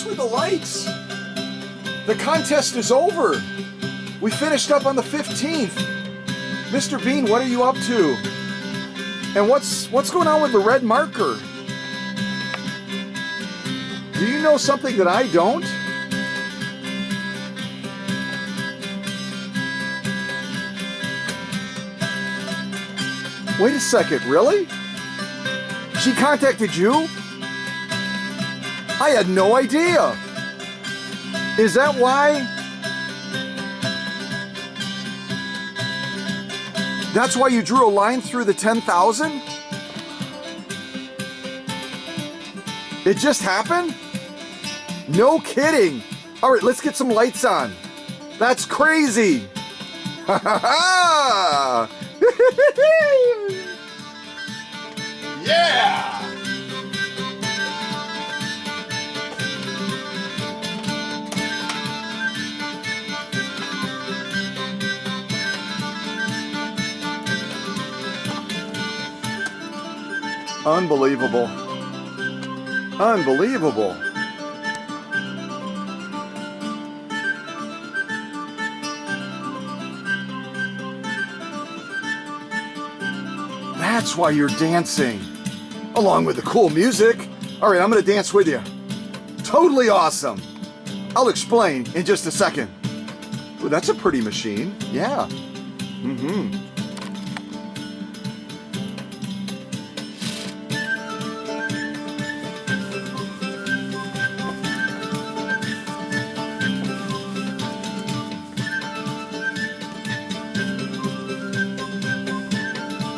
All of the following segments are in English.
What's with the lights? The contest is over. We finished up on the 15th. Mr. Bean, what are you up to? And what's going on with the red marker? Do you know something that I don't? Wait a second, really? She contacted you? I had no idea. Is that why? That's why you drew a line through the 10,000? It just happened? No kidding. All right, let's get some lights on. That's crazy. Ha ha ha! Yeah! Unbelievable. Unbelievable. That's why you're dancing, along with the cool music. All right, I'm gonna dance with you. Totally awesome. I'll explain in just a second. Ooh, that's a pretty machine. Yeah. Mm-hmm.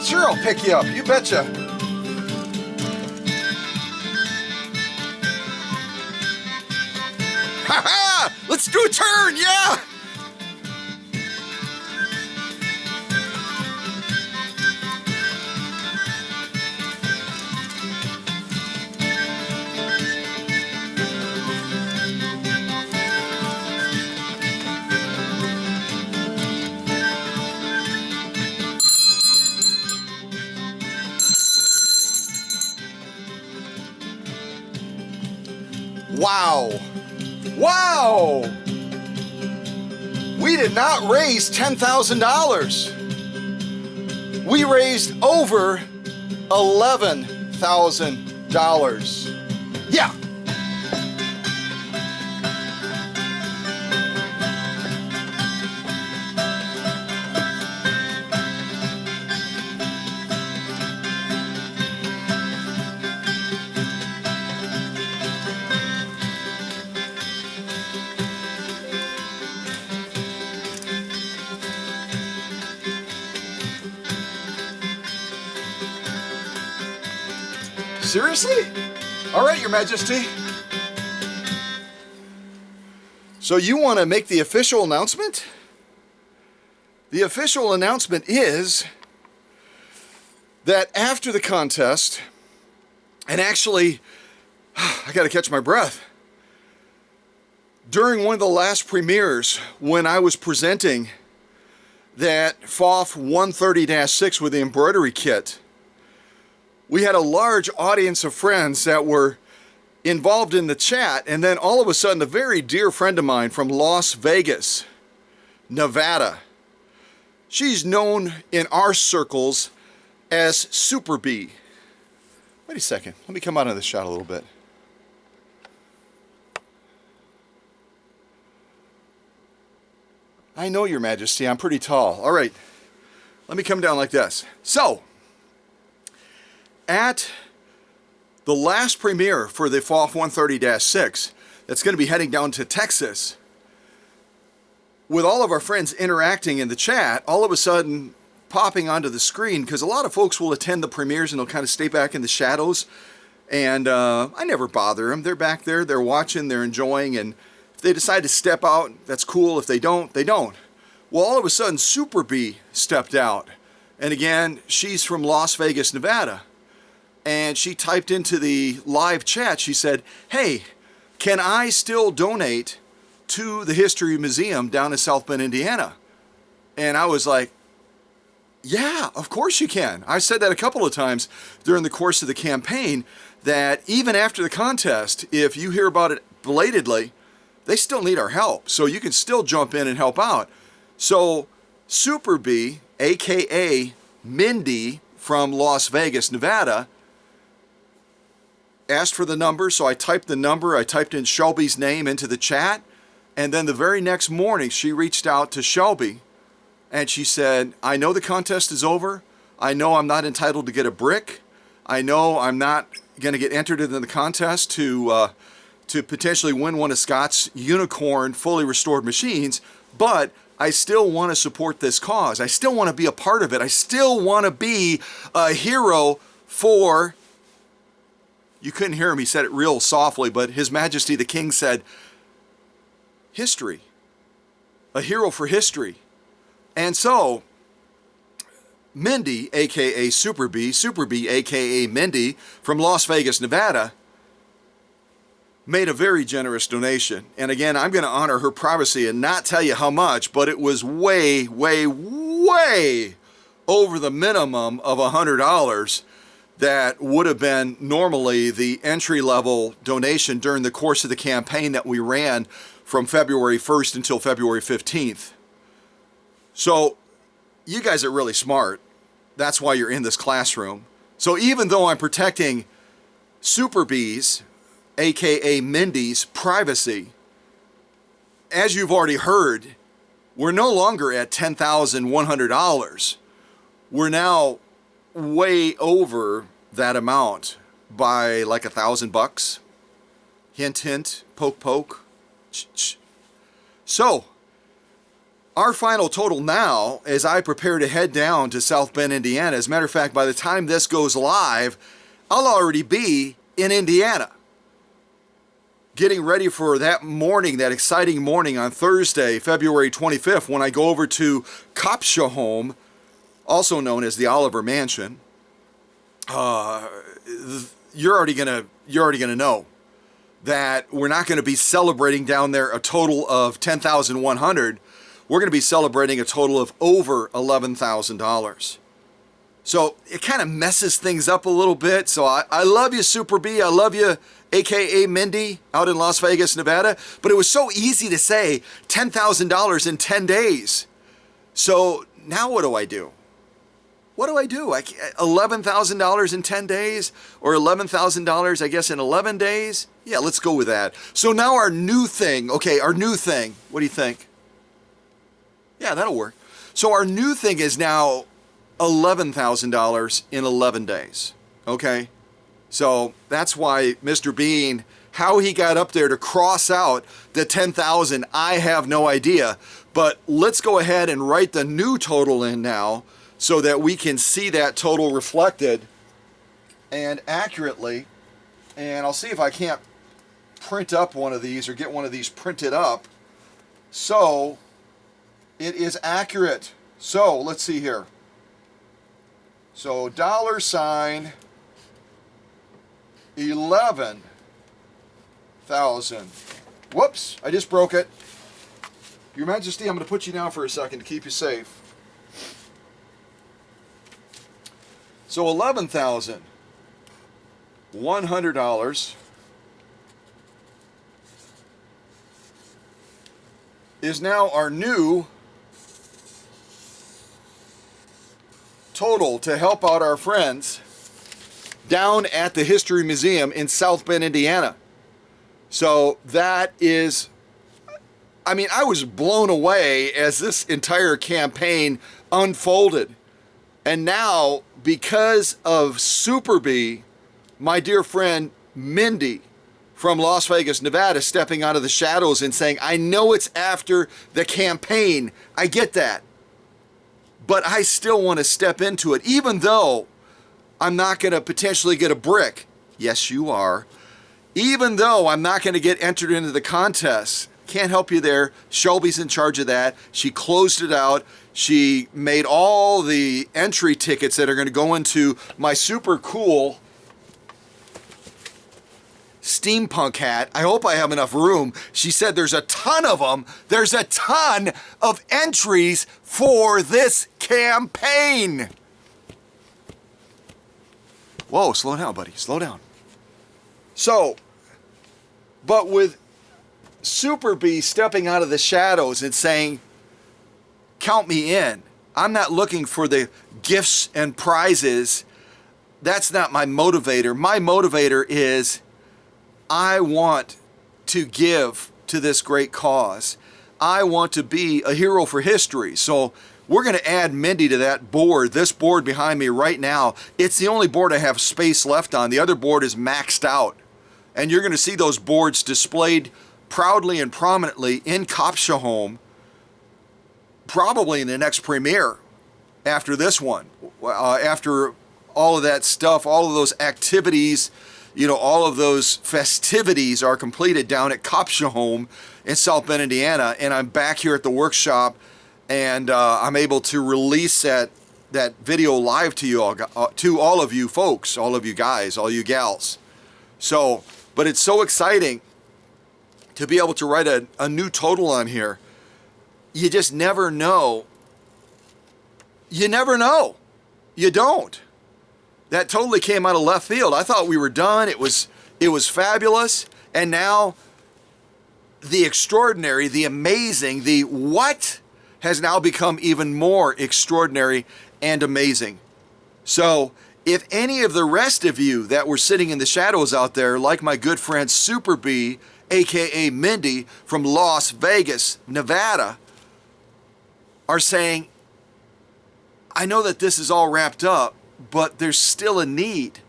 Sure, I'll pick you up. You betcha. Ha ha! Let's do a turn, yeah! Wow. Wow! We did not raise $10,000. We raised over $11,000. Yeah. Seriously? All right, Your Majesty. So you want to make the official announcement? The official announcement is that after the contest, and actually, I got to catch my breath. During one of the last premieres, when I was presenting that FOF 130-6 with the embroidery kit, we had a large audience of friends that were involved in the chat, and then all of a sudden a very dear friend of mine from Las Vegas, Nevada. She's known in our circles as Super B. Wait a second, let me come out of this shot a little bit. I know, Your Majesty, I'm pretty tall. All right, let me come down like this. So, at the last premiere for the FOF 130-6, that's going to be heading down to Texas, with all of our friends interacting in the chat, all of a sudden popping onto the screen, because a lot of folks will attend the premieres and they'll kind of stay back in the shadows, and I never bother them. They're back there, they're watching, they're enjoying, and if they decide to step out, that's cool. If they don't, they don't. Well, all of a sudden, Super B stepped out, and again, she's from Las Vegas, Nevada. And she typed into the live chat, she said, hey, can I still donate to the History Museum down in South Bend, Indiana? And I was like, yeah, of course you can. I said that a couple of times during the course of the campaign, that even after the contest, if you hear about it belatedly, they still need our help. So you can still jump in and help out. So Super B, aka Mindy from Las Vegas, Nevada, asked for the number. So I typed the number, I typed in Shelby's name into the chat. And then the very next morning, she reached out to Shelby and she said, I know the contest is over. I know I'm not entitled to get a brick. I know I'm not going to get entered into the contest to potentially win one of Scott's unicorn fully restored machines, but I still want to support this cause. I still want to be a part of it. I still want to be a hero for, you couldn't hear him, he said it real softly, but His Majesty the King said, history, a hero for history. And so Mindy, aka Super B, aka Mindy from Las Vegas, Nevada, made a very generous donation. And again, I'm going to honor her privacy and not tell you how much, but it was way, way, way over the minimum of $100 that would have been normally the entry-level donation during the course of the campaign that we ran from February 1st until February 15th. So you guys are really smart. That's why you're in this classroom. So even though I'm protecting Super B's, aka Mindy's, privacy, as you've already heard, we're no longer at $10,100. We're now way over that amount by like $1,000. Hint, hint, poke, poke. So, our final total now, as I prepare to head down to South Bend, Indiana, as a matter of fact, by the time this goes live, I'll already be in Indiana, getting ready for that morning, that exciting morning on Thursday, February 25th, when I go over to Kopsha Home, also known as the Oliver Mansion. You're already gonna know that we're not going to be celebrating down there a total of $10,100. We're going to be celebrating a total of over $11,000. So it kind of messes things up a little bit. So I love you, Super B. I love you, aka Mindy, out in Las Vegas, Nevada. But it was so easy to say $10,000 in 10 days. So now what do I do? What do I do? $11,000 in 10 days or $11,000, I guess, in 11 days? Yeah, let's go with that. So now our new thing, okay, our new thing, what do you think? Yeah, that'll work. So our new thing is now $11,000 in 11 days, okay? So that's why Mr. Bean, how he got up there to cross out the 10,000, I have no idea. But let's go ahead and write the new total in now, so that we can see that total reflected and accurately. And I'll see if I can't print up one of these or get one of these printed up so it is accurate. So let's see here. So $11,000. Whoops, I just broke it. Your Majesty, I'm going to put you down for a second to keep you safe. So $11,100 is now our new total to help out our friends down at the History Museum in South Bend, Indiana. So that is, I mean, I was blown away as this entire campaign unfolded. And now, because of Super B, my dear friend Mindy from Las Vegas, Nevada, stepping out of the shadows and saying, I know it's after the campaign. I get that. But I still want to step into it, even though I'm not going to potentially get a brick. Yes, you are. Even though I'm not going to get entered into the contest. Can't help you there. Shelby's in charge of that. She closed it out. She made all the entry tickets that are going to go into my super cool steampunk hat. I hope I have enough room. She said there's a ton of them. There's a ton of entries for this campaign. Whoa, slow down, buddy. Slow down. So, but with Super B stepping out of the shadows and saying, count me in. I'm not looking for the gifts and prizes. That's not my motivator. My motivator is I want to give to this great cause. I want to be a hero for history. So we're going to add Mindy to that board. This board behind me right now, it's the only board I have space left on. The other board is maxed out. And you're going to see those boards displayed proudly and prominently in Kopschaholm, probably in the next premiere after this one. After all of that stuff, all of those activities, you know, all of those festivities are completed down at Kopschaholm in South Bend, Indiana, and I'm back here at the workshop, and I'm able to release that video live to you all, to all of you folks, all of you guys, all you gals. So, but it's so exciting to be able to write a new total on here. You just never know. You never know. You don't. That totally came out of left field. I thought we were done. It was fabulous. And now the extraordinary, the amazing, the what has now become even more extraordinary and amazing. So if any of the rest of you that were sitting in the shadows out there, like my good friend Super B, aka Mindy from Las Vegas, Nevada, are saying, I know that this is all wrapped up, but there's still a need.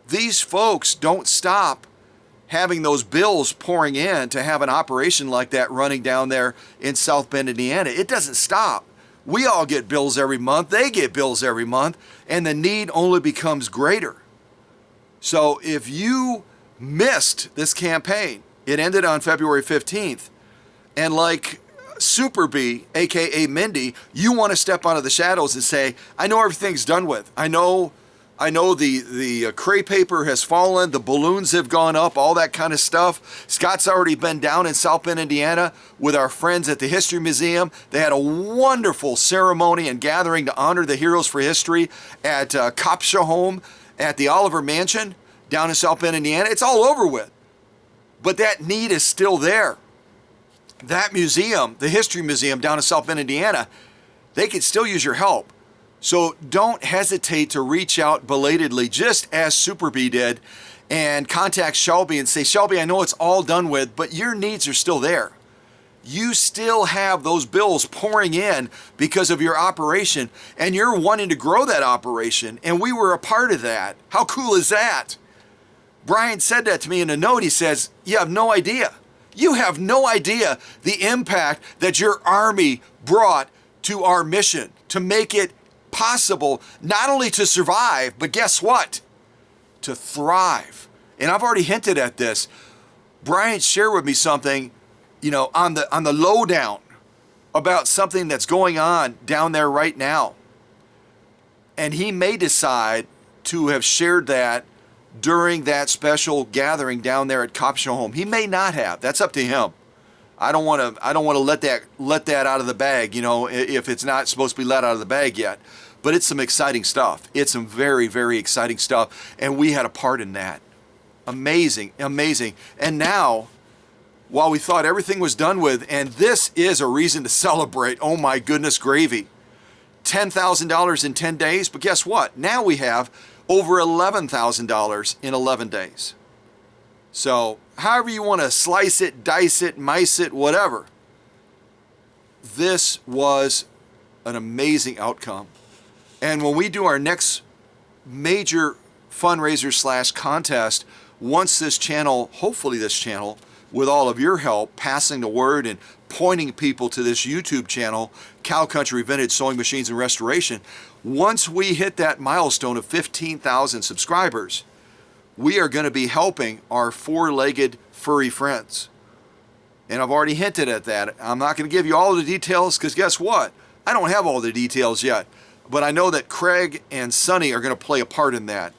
These folks don't stop having those bills pouring in to have an operation like that running down there in South Bend, Indiana. It doesn't stop. We all get bills every month. They get bills every month, and the need only becomes greater. So if you missed this campaign, it ended on February 15th, and like Super B, aka Mindy, you want to step out of the shadows and say, I know everything's done with. I know the crepe paper has fallen, the balloons have gone up, all that kind of stuff. Scott's already been down in South Bend, Indiana with our friends at the History Museum. They had a wonderful ceremony and gathering to honor the heroes for history at Kopschaholm at the Oliver Mansion down in South Bend, Indiana. It's all over with. But that need is still there. That museum, the History Museum down in South Bend, Indiana, they could still use your help. So don't hesitate to reach out belatedly, just as Super B did, and contact Shelby and say, Shelby, I know it's all done with, but your needs are still there. You still have those bills pouring in because of your operation, and you're wanting to grow that operation, and we were a part of that. How cool is that? Brian said that to me in a note. He says, you have no idea. You have no idea the impact that your Army brought to our mission to make it possible not only to survive, but guess what? To thrive. And I've already hinted at this. Brian shared with me something, you know, on the lowdown about something that's going on down there right now. And he may decide to have shared that during that special gathering down there at Kopschaholm. He may not have. That's up to him. I don't want to let that out of the bag, you know, if it's not supposed to be let out of the bag yet. But it's some exciting stuff. It's some very, very exciting stuff, and we had a part in that. Amazing, amazing. And now, while we thought everything was done with, and this is a reason to celebrate, oh my goodness gravy, $10,000 in 10 days, but guess what? Now we have over $11,000 in 11 days. So however you want to slice it, dice it, mice it, whatever, this was an amazing outcome. And when we do our next major fundraiser / contest, once this channel, hopefully this channel, with all of your help, passing the word and pointing people to this YouTube channel, Cow Country Vintage Sewing Machines and Restoration, once we hit that milestone of 15,000 subscribers, we are going to be helping our four-legged furry friends. And I've already hinted at that. I'm not going to give you all the details because guess what? I don't have all the details yet. But I know that Craig and Sonny are going to play a part in that.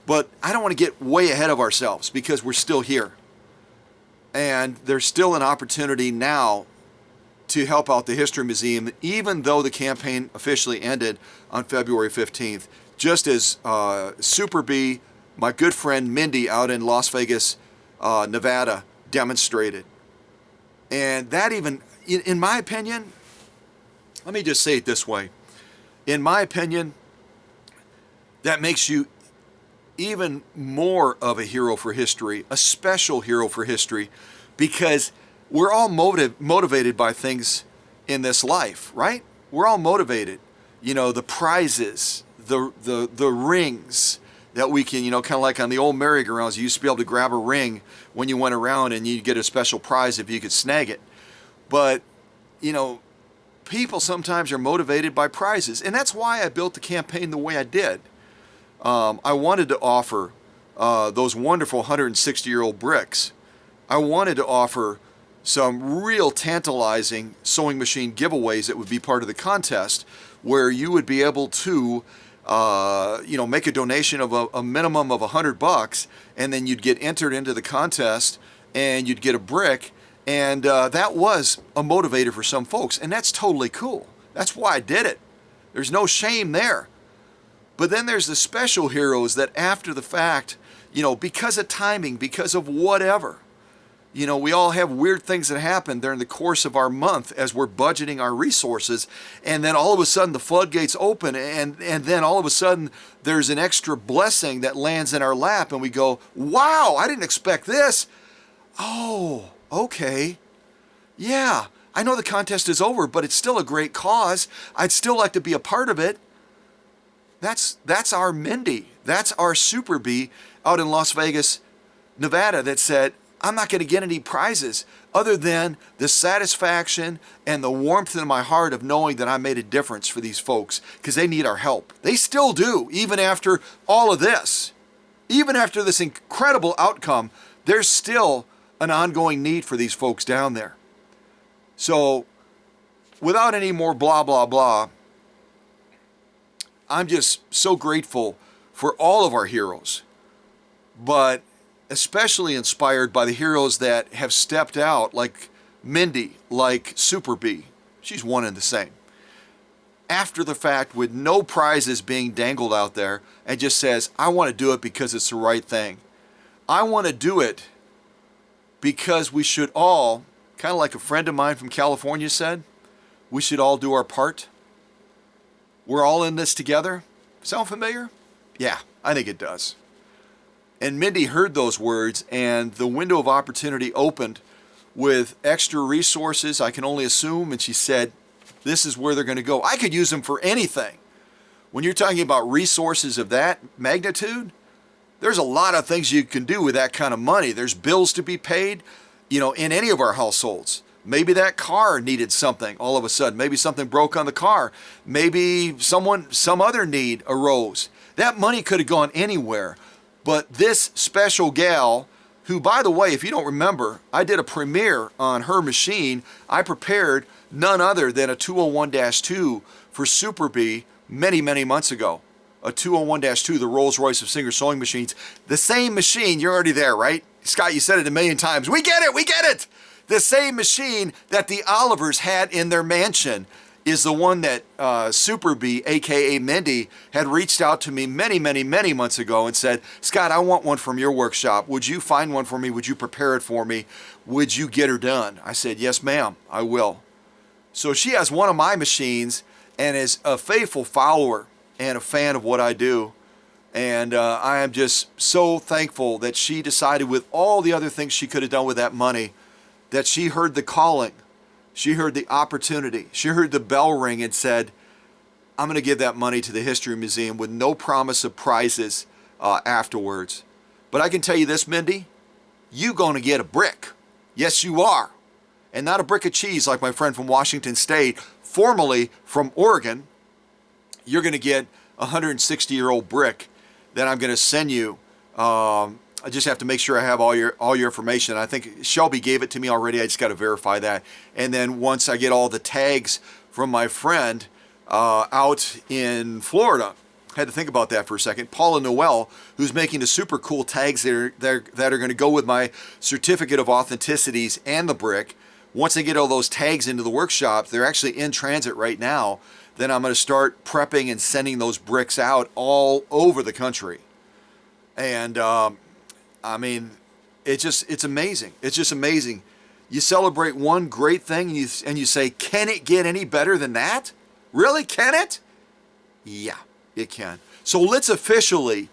But I don't want to get way ahead of ourselves because we're still here. And there's still an opportunity now to help out the History Museum, even though the campaign officially ended on February 15th. Just as Super B, my good friend Mindy out in Las Vegas, Nevada, demonstrated. And that even, in my opinion, let me just say it this way. In my opinion, that makes you even more of a hero for history, a special hero for history, because we're all motivated by things in this life, right? We're all motivated. You know, the prizes, the rings that we can, you know, kind of like on the old merry-go-rounds, you used to be able to grab a ring when you went around and you'd get a special prize if you could snag it. But, you know, people sometimes are motivated by prizes. And that's why I built the campaign the way I did. I wanted to offer those wonderful 160-year-old bricks. I wanted to offer some real tantalizing sewing machine giveaways that would be part of the contest, where you would be able to you know, make a donation of a minimum of $100, and then you'd get entered into the contest and you'd get a brick. And that was a motivator for some folks, and that's totally cool. That's why I did it. There's no shame there. But then there's the special heroes that after the fact, you know, because of timing, because of whatever, you know, we all have weird things that happen during the course of our month as we're budgeting our resources, and then all of a sudden the floodgates open, and then all of a sudden there's an extra blessing that lands in our lap, and we go, wow, I didn't expect this. Oh, okay. Yeah, I know the contest is over, but it's still a great cause. I'd still like to be a part of it. That's our Mindy. That's our Super Bee out in Las Vegas, Nevada, that said, I'm not going to get any prizes other than the satisfaction and the warmth in my heart of knowing that I made a difference for these folks, because they need our help. They still do, even after all of this. Even after this incredible outcome, there's still an ongoing need for these folks down there. So, without any more blah, blah, blah, I'm just so grateful for all of our heroes, but especially inspired by the heroes that have stepped out, like Mindy, like Super Bee. She's one and the same. After the fact, with no prizes being dangled out there, and just says, I want to do it because it's the right thing. I want to do it because we should all, kind of like a friend of mine from California said, we should all do our part. We're all in this together. Sound familiar? Yeah, I think it does. And Mindy heard those words, and the window of opportunity opened with extra resources, I can only assume, and she said, this is where they're going to go. I could use them for anything. When you're talking about resources of that magnitude, there's a lot of things you can do with that kind of money. There's bills to be paid, you know, in any of our households. Maybe that car needed something all of a sudden. Maybe something broke on the car. Maybe some other need arose. That money could have gone anywhere. But this special gal, who, by the way, if you don't remember, I did a premiere on her machine. I prepared none other than a 201-2 for Super Bee many, many months ago. A 201-2, the Rolls-Royce of Singer sewing machines. The same machine, you're already there, right? Scott, you said it a million times. We get it, we get it! The same machine that the Olivers had in their mansion is the one that Super Bee, aka Mindy, had reached out to me many, many, many months ago and said, Scott, I want one from your workshop. Would you find one for me? Would you prepare it for me? Would you get her done? I said, yes, ma'am, I will. So she has one of my machines and is a faithful follower and a fan of what I do. And I am just so thankful that she decided, with all the other things she could have done with that money, that she heard the calling. She heard the opportunity. She heard the bell ring and said, I'm going to give that money to the History Museum with no promise of prizes afterwards. But I can tell you this, Mindy, you're going to get a brick. Yes, you are. And not a brick of cheese like my friend from Washington State, formerly from Oregon. You're going to get a 160-year-old brick that I'm going to send you. I just have to make sure I have all your information. I think Shelby gave it to me already. I just got to verify that. And then once I get all the tags from my friend out in Florida, I had to think about that for a second. Paula Noel, who's making the super cool tags that are going to go with my certificate of authenticities and the brick. Once I get all those tags into the workshop, they're actually in transit right now. Then I'm going to start prepping and sending those bricks out all over the country. And I mean, it's amazing. It's just amazing. You celebrate one great thing and you say, can it get any better than that? Really, can it? Yeah, it can. So let's officially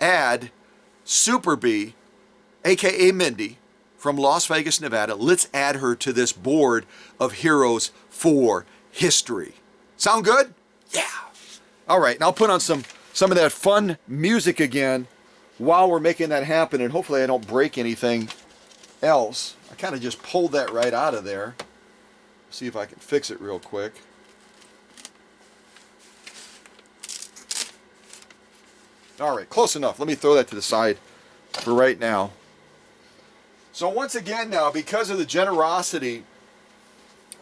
add Super B, aka Mindy, from Las Vegas, Nevada. Let's add her to this board of heroes for history. Sound good? Yeah. All right, and I'll put on some of that fun music again while we're making that happen, and hopefully I don't break anything else. I kind of just pulled that right out of there. See if I can fix it real quick. All right, close enough. Let me throw that to the side for right now. So once again now, because of the generosity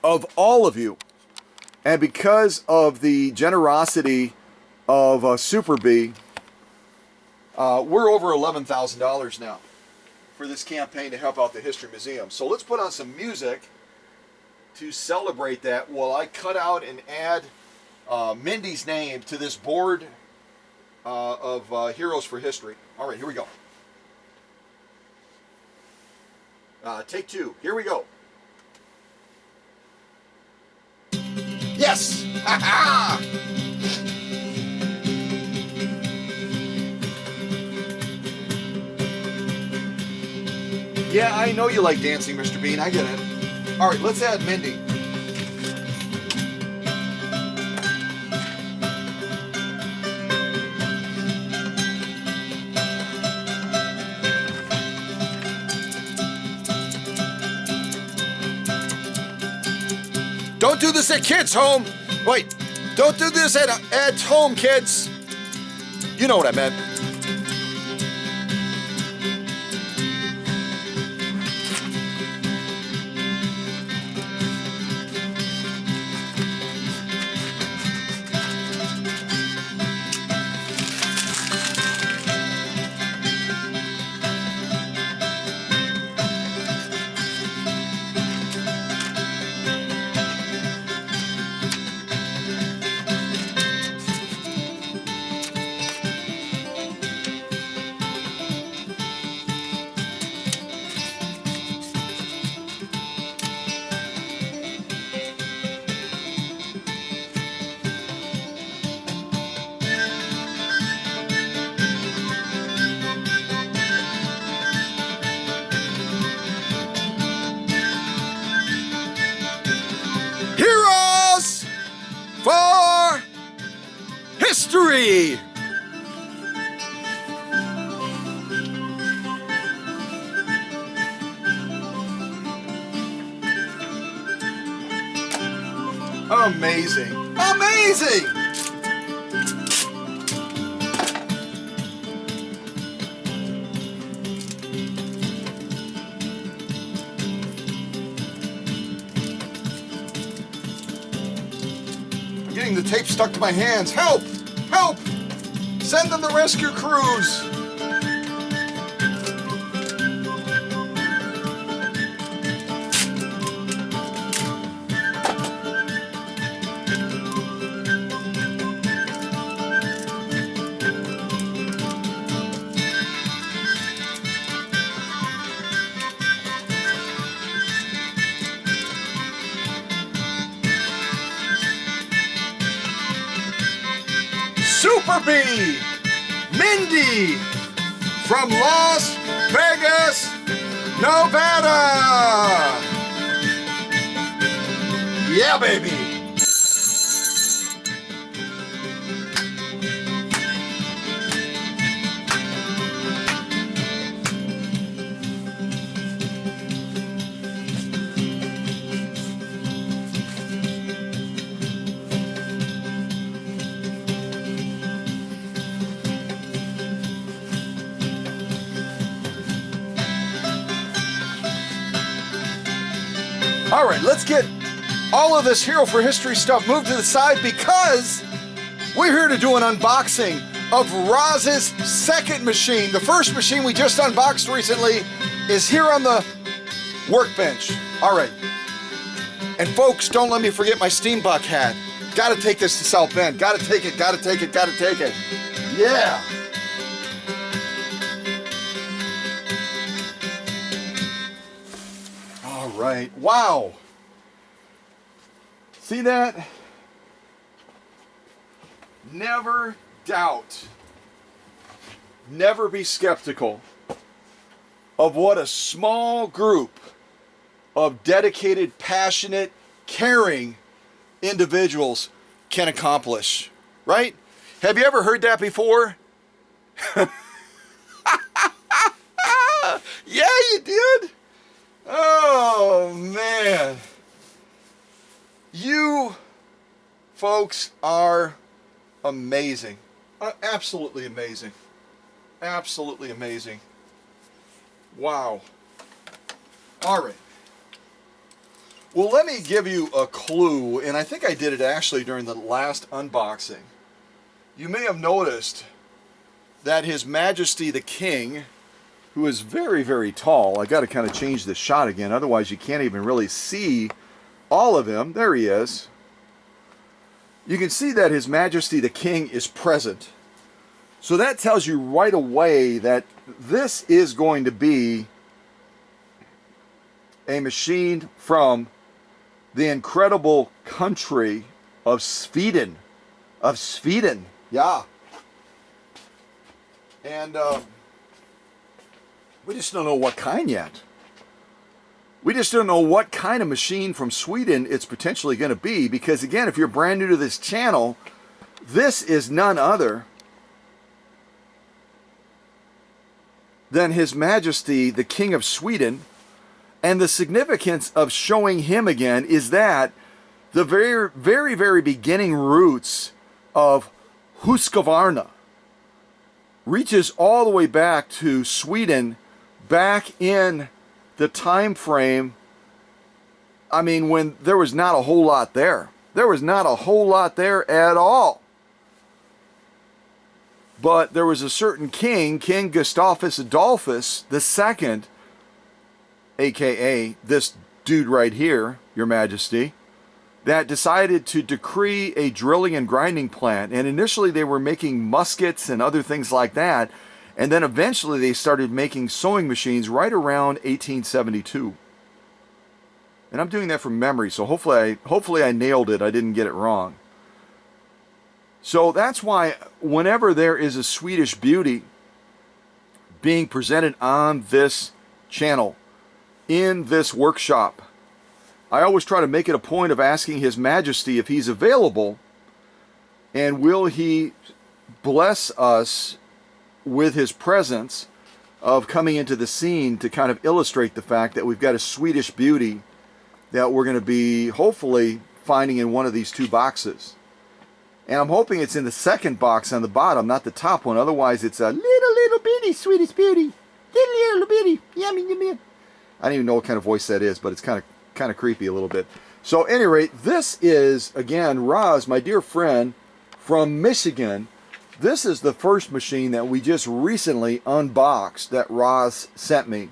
of all of you, and because of the generosity of Super B, we're over $11,000 now for this campaign to help out the History Museum. So let's put on some music to celebrate that while I cut out and add Mindy's name to this board of Heroes for History. All right, here we go. Take two. Here we go. Yes! Ha ha! Yeah, I know you like dancing, Mr. Bean. I get it. All right, let's add Mindy. Don't do this at kids' home. Wait, don't do this at home, kids. You know what I meant. For history! Amazing! Amazing! Getting the tape stuck to my hands. Help! Help! Send them the rescue crews! Super B, Mindy, from Las Vegas, Nevada. Yeah, baby. All right, let's get all of this Hero for History stuff moved to the side because we're here to do an unboxing of Roz's second machine. The first machine we just unboxed recently is here on the workbench. All right. And folks, don't let me forget my Steambuck hat. Gotta take this to South Bend. Gotta take it, gotta take it, gotta take it. Yeah. right. Wow. See that? Never doubt. Never be skeptical of what a small group of dedicated, passionate, caring individuals can accomplish. Right? Have you ever heard that before? Yeah, you did. Oh, man. You folks are amazing. Absolutely amazing. Absolutely amazing. Wow. All right. Well, let me give you a clue, and I think I did it actually during the last unboxing. You may have noticed that His Majesty the King, who is very, very tall, I got to kind of change this shot again, otherwise you can't even really see all of him. There he is. You can see that His Majesty the King is present. So that tells you right away that this is going to be a machine from the incredible country of Sweden. Yeah. And we just don't know what kind yet. We just don't know what kind of machine from Sweden it's potentially going to be, because again, if you're brand new to this channel, this is none other than His Majesty the King of Sweden. And the significance of showing him again is that the very, very, very beginning roots of Husqvarna reaches all the way back to Sweden, back in the time frame, I mean, when there was not a whole lot there. There was not a whole lot there at all. But there was a certain king, King Gustavus Adolphus II, aka this dude right here, Your Majesty, that decided to decree a drilling and grinding plant. And initially they were making muskets and other things like that. And then eventually they started making sewing machines right around 1872. And I'm doing that from memory, so hopefully I nailed it. I didn't get it wrong. So that's why whenever there is a Swedish beauty being presented on this channel, in this workshop, I always try to make it a point of asking His Majesty if he's available, and will he bless us with his presence of coming into the scene to kind of illustrate the fact that we've got a Swedish beauty that we're going to be hopefully finding in one of these two boxes. And I'm hoping it's in the second box on the bottom, not the top one. Otherwise it's a little bitty Swedish beauty. Little bitty. Yummy, yummy. I don't even know what kind of voice that is, but it's kind of creepy a little bit. So at any rate, this is, again, Roz, my dear friend from Michigan. This is the first machine that we just recently unboxed that Roz sent me.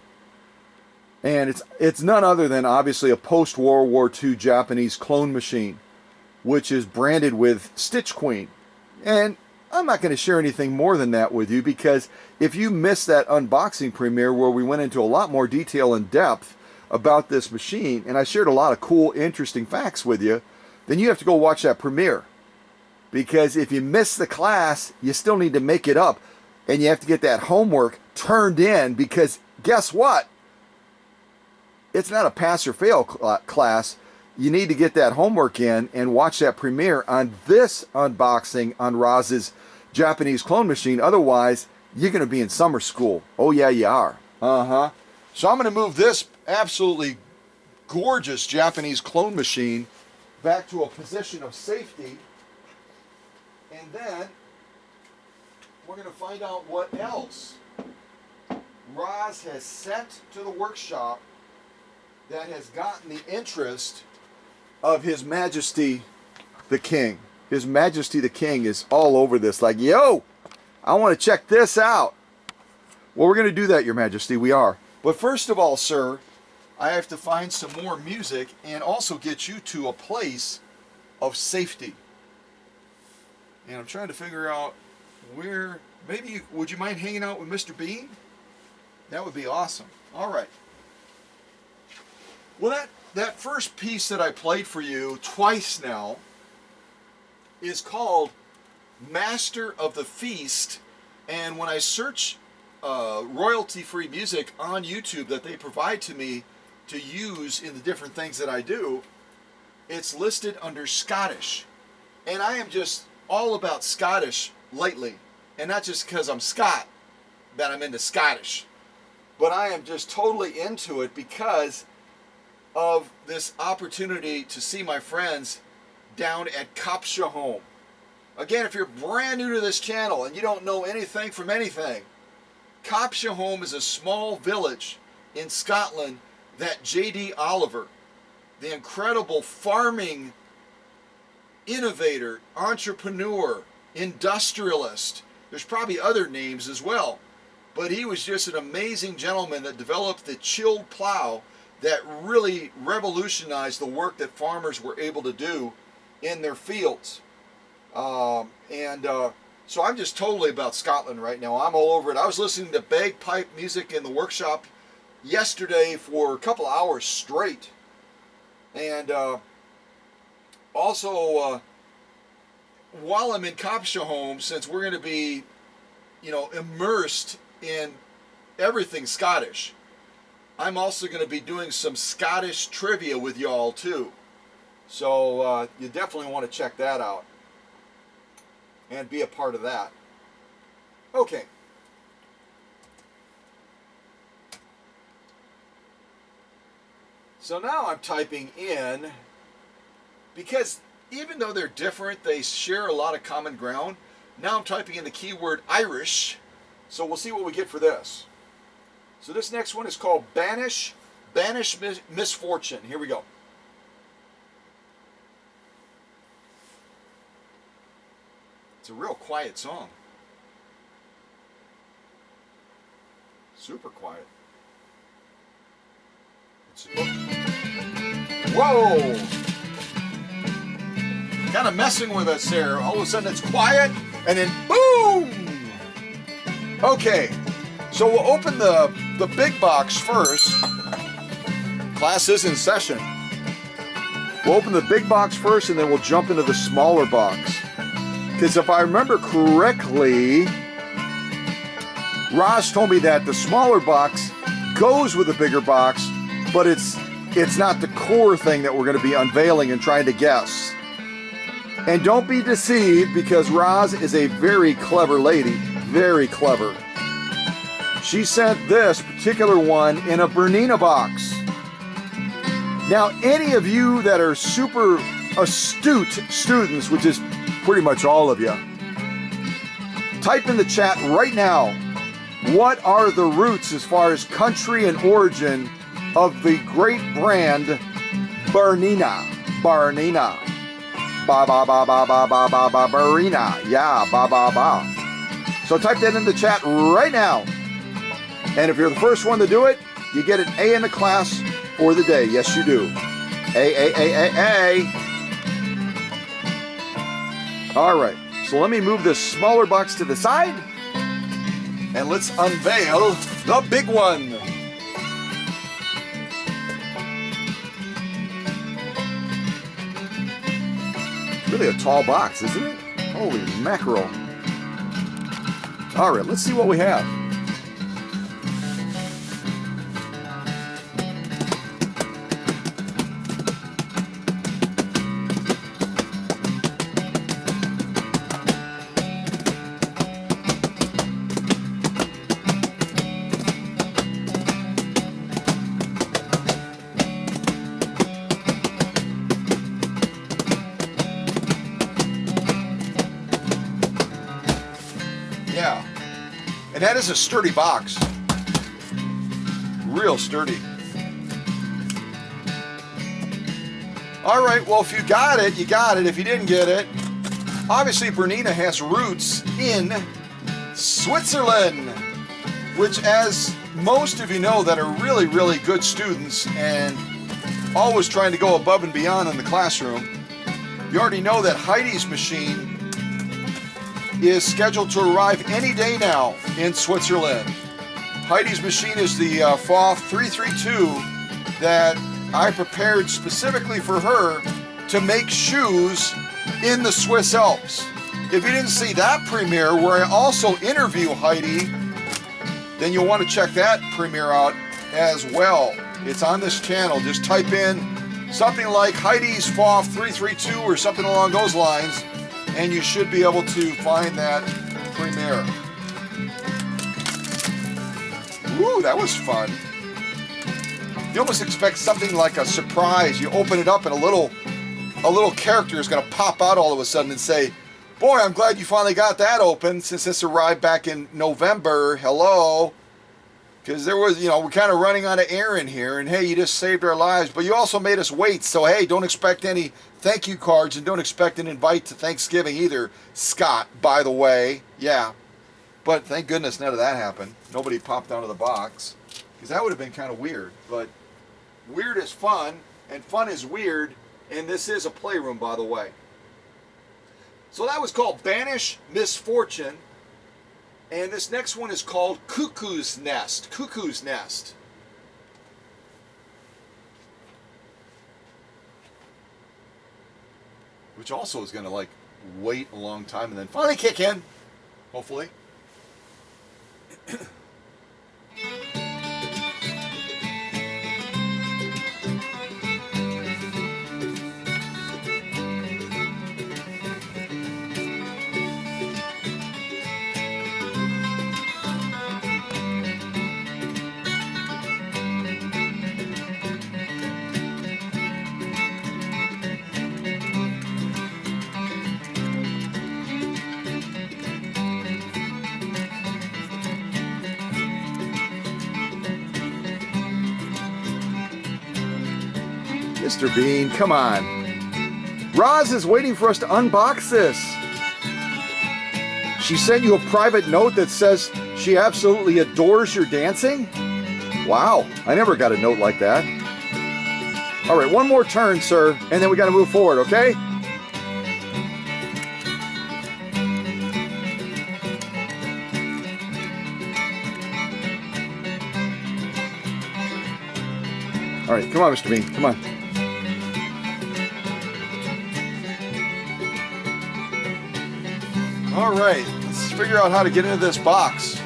And it's none other than, obviously, a post-World War II Japanese clone machine, which is branded with Stitch Queen. And I'm not going to share anything more than that with you, because if you missed that unboxing premiere where we went into a lot more detail and depth about this machine, and I shared a lot of cool, interesting facts with you, then you have to go watch that premiere. Because if you miss the class, you still need to make it up, and you have to get that homework turned in, because guess what? It's not a pass or fail class. You need to get that homework in and watch that premiere on this unboxing on Roz's Japanese clone machine. Otherwise, you're going to be in summer school. Oh, yeah, you are. So I'm going to move this absolutely gorgeous Japanese clone machine back to a position of safety. And then we're going to find out what else Roz has sent to the workshop that has gotten the interest of His Majesty the King. His Majesty the King is all over this, like, yo, I want to check this out. Well, we're going to do that, Your Majesty, we are. But first of all, sir, I have to find some more music and also get you to a place of safety. And I'm trying to figure out where, maybe, would you mind hanging out with Mr. Bean? That would be awesome. All right. Well, that first piece that I played for you twice now is called Master of the Feast, and when I search royalty-free music on YouTube that they provide to me to use in the different things that I do, it's listed under Scottish. And I am just all about Scottish lately, and not just because I'm Scot that I'm into Scottish, but I am just totally into it because of this opportunity to see my friends down at Capshaholm. Again, if you're brand new to this channel and you don't know anything from anything, Capshaholm is a small village in Scotland that J.D. Oliver, the incredible farming innovator, entrepreneur, industrialist, there's probably other names as well, but he was just an amazing gentleman that developed the chilled plow that really revolutionized the work that farmers were able to do in their fields. So I'm just totally about Scotland right now. I'm all over it. I was listening to bagpipe music in the workshop yesterday for a couple hours straight. And also, while I'm in Capshaholm, since we're going to be, immersed in everything Scottish, I'm also going to be doing some Scottish trivia with y'all too. So you definitely want to check that out and be a part of that. Okay. So now I'm typing in, because even though they're different, they share a lot of common ground. Now I'm typing in the keyword Irish. So we'll see what we get for this. So this next one is called Banish Misfortune. Here we go. It's a real quiet song. Super quiet. Whoa! Kind of messing with us there. All of a sudden it's quiet, and then boom! Okay, so we'll open the big box first. Class is in session. We'll open the big box first, and then we'll jump into the smaller box. Because if I remember correctly, Roz told me that the smaller box goes with the bigger box, but it's not the core thing that we're going to be unveiling and trying to guess. And don't be deceived, because Roz is a very clever lady, very clever. She sent this particular one in a Bernina box. Now, any of you that are super astute students, which is pretty much all of you, type in the chat right now, what are the roots as far as country and origin of the great brand Bernina? Bernina. Ba ba ba ba ba ba ba ba Bernina. Yeah, ba ba ba. So type that in the chat right now. And if you're the first one to do it, you get an A in the class for the day. Yes, you do. A. All right, so let me move this smaller box to the side, and let's unveil the big one. It's really a tall box, isn't it? Holy mackerel. All right, let's see what we have. Yeah, and that is a sturdy box. Real sturdy. All right, well, if you got it, you got it. If you didn't get it, obviously Bernina has roots in Switzerland, which, as most of you know that are really, really good students and always trying to go above and beyond in the classroom, you already know that Heidi's machine is scheduled to arrive any day now in Switzerland. Heidi's machine is the FOF 332 that I prepared specifically for her to make shoes in the Swiss Alps. If you didn't see that premiere where I also interview Heidi, then you'll want to check that premiere out as well. It's on this channel. Just type in something like Heidi's FOF 332 or something along those lines, and you should be able to find that premiere. Woo, that was fun. You almost expect something like a surprise. You open it up and a little character is going to pop out all of a sudden and say, boy, I'm glad you finally got that open since this arrived back in November. Hello. Because there was, we're kind of running out of air in here, and hey, you just saved our lives, but you also made us wait, so hey, don't expect any thank you cards, and don't expect an invite to Thanksgiving either, Scott, by the way. Yeah. But thank goodness none of that happened. Nobody popped out of the box, because that would have been kind of weird. But weird is fun, and fun is weird, and this is a playroom, by the way. So that was called Banish Misfortune, and this next one is called Cuckoo's Nest. Cuckoo's Nest. Which also is going to wait a long time and then finally kick in, hopefully. Mr. Bean, come on. Roz is waiting for us to unbox this. She sent you a private note that says she absolutely adores your dancing? Wow, I never got a note like that. All right, one more turn, sir, and then we got to move forward, okay? All right, come on, Mr. Bean, come on. All right, let's figure out how to get into this box.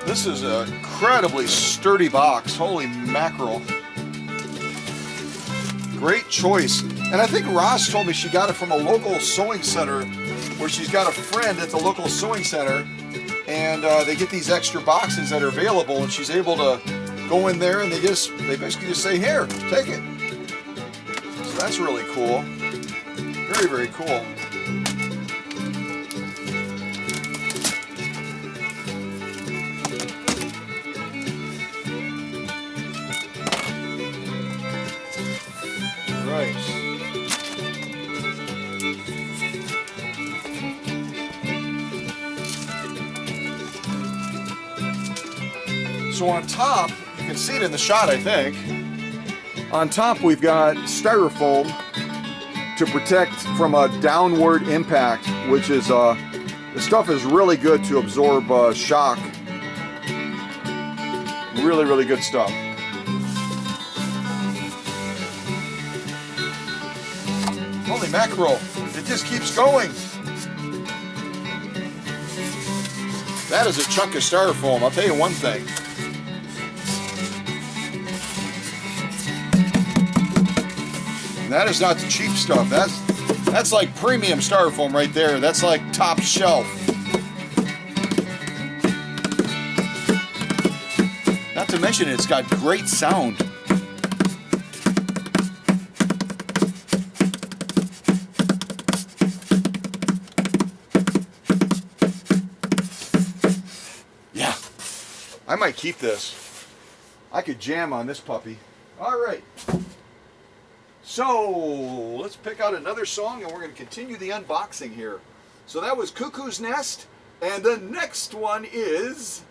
This is an incredibly sturdy box. Holy mackerel. Great choice. And I think Ross told me she got it from a local sewing center where she's got a friend at the local sewing center, and they get these extra boxes that are available, and she's able to go in there and they basically just say, here, take it. So that's really cool. Very, very cool. So on top, you can see it in the shot, I think. On top, we've got styrofoam to protect from a downward impact, which is, the stuff is really good to absorb shock. Really, really good stuff. Holy mackerel, it just keeps going. That is a chunk of styrofoam, I'll tell you one thing. And that is not the cheap stuff. That's like premium styrofoam right there. That's like top shelf. Not to mention it's got great sound. Yeah, I might keep this. I could jam on this puppy. All right. So let's pick out another song and we're going to continue the unboxing here. So that was Cuckoo's Nest, and the next one is,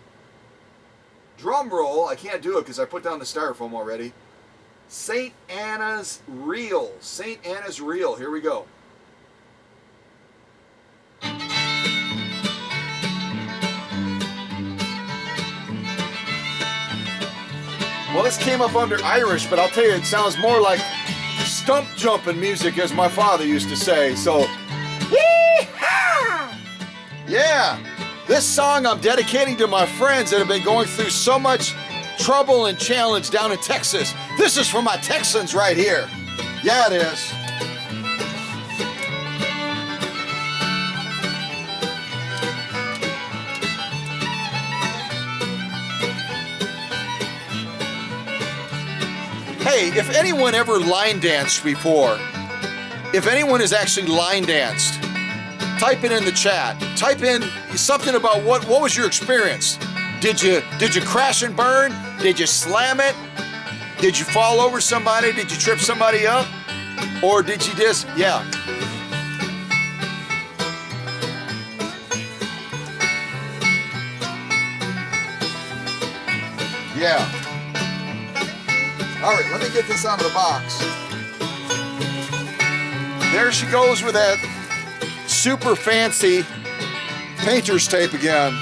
drum roll, I can't do it because I put down the styrofoam already, St. Anna's Reel. St. Anna's Reel, here we go. Well, this came up under Irish, but I'll tell you, it sounds more like stump jumping music, as my father used to say. So, yee-haw! Yeah, this song I'm dedicating to my friends that have been going through so much trouble and challenge down in Texas. This is for my Texans right here. Yeah, it is. Hey, if anyone ever line danced before, if anyone has actually line danced, type it in the chat. Type in something about what was your experience. Did you crash and burn? Did you slam it? Did you fall over somebody? Did you trip somebody up? Or did you just, yeah. Yeah. All right, let me get this out of the box. There she goes with that super fancy painter's tape again.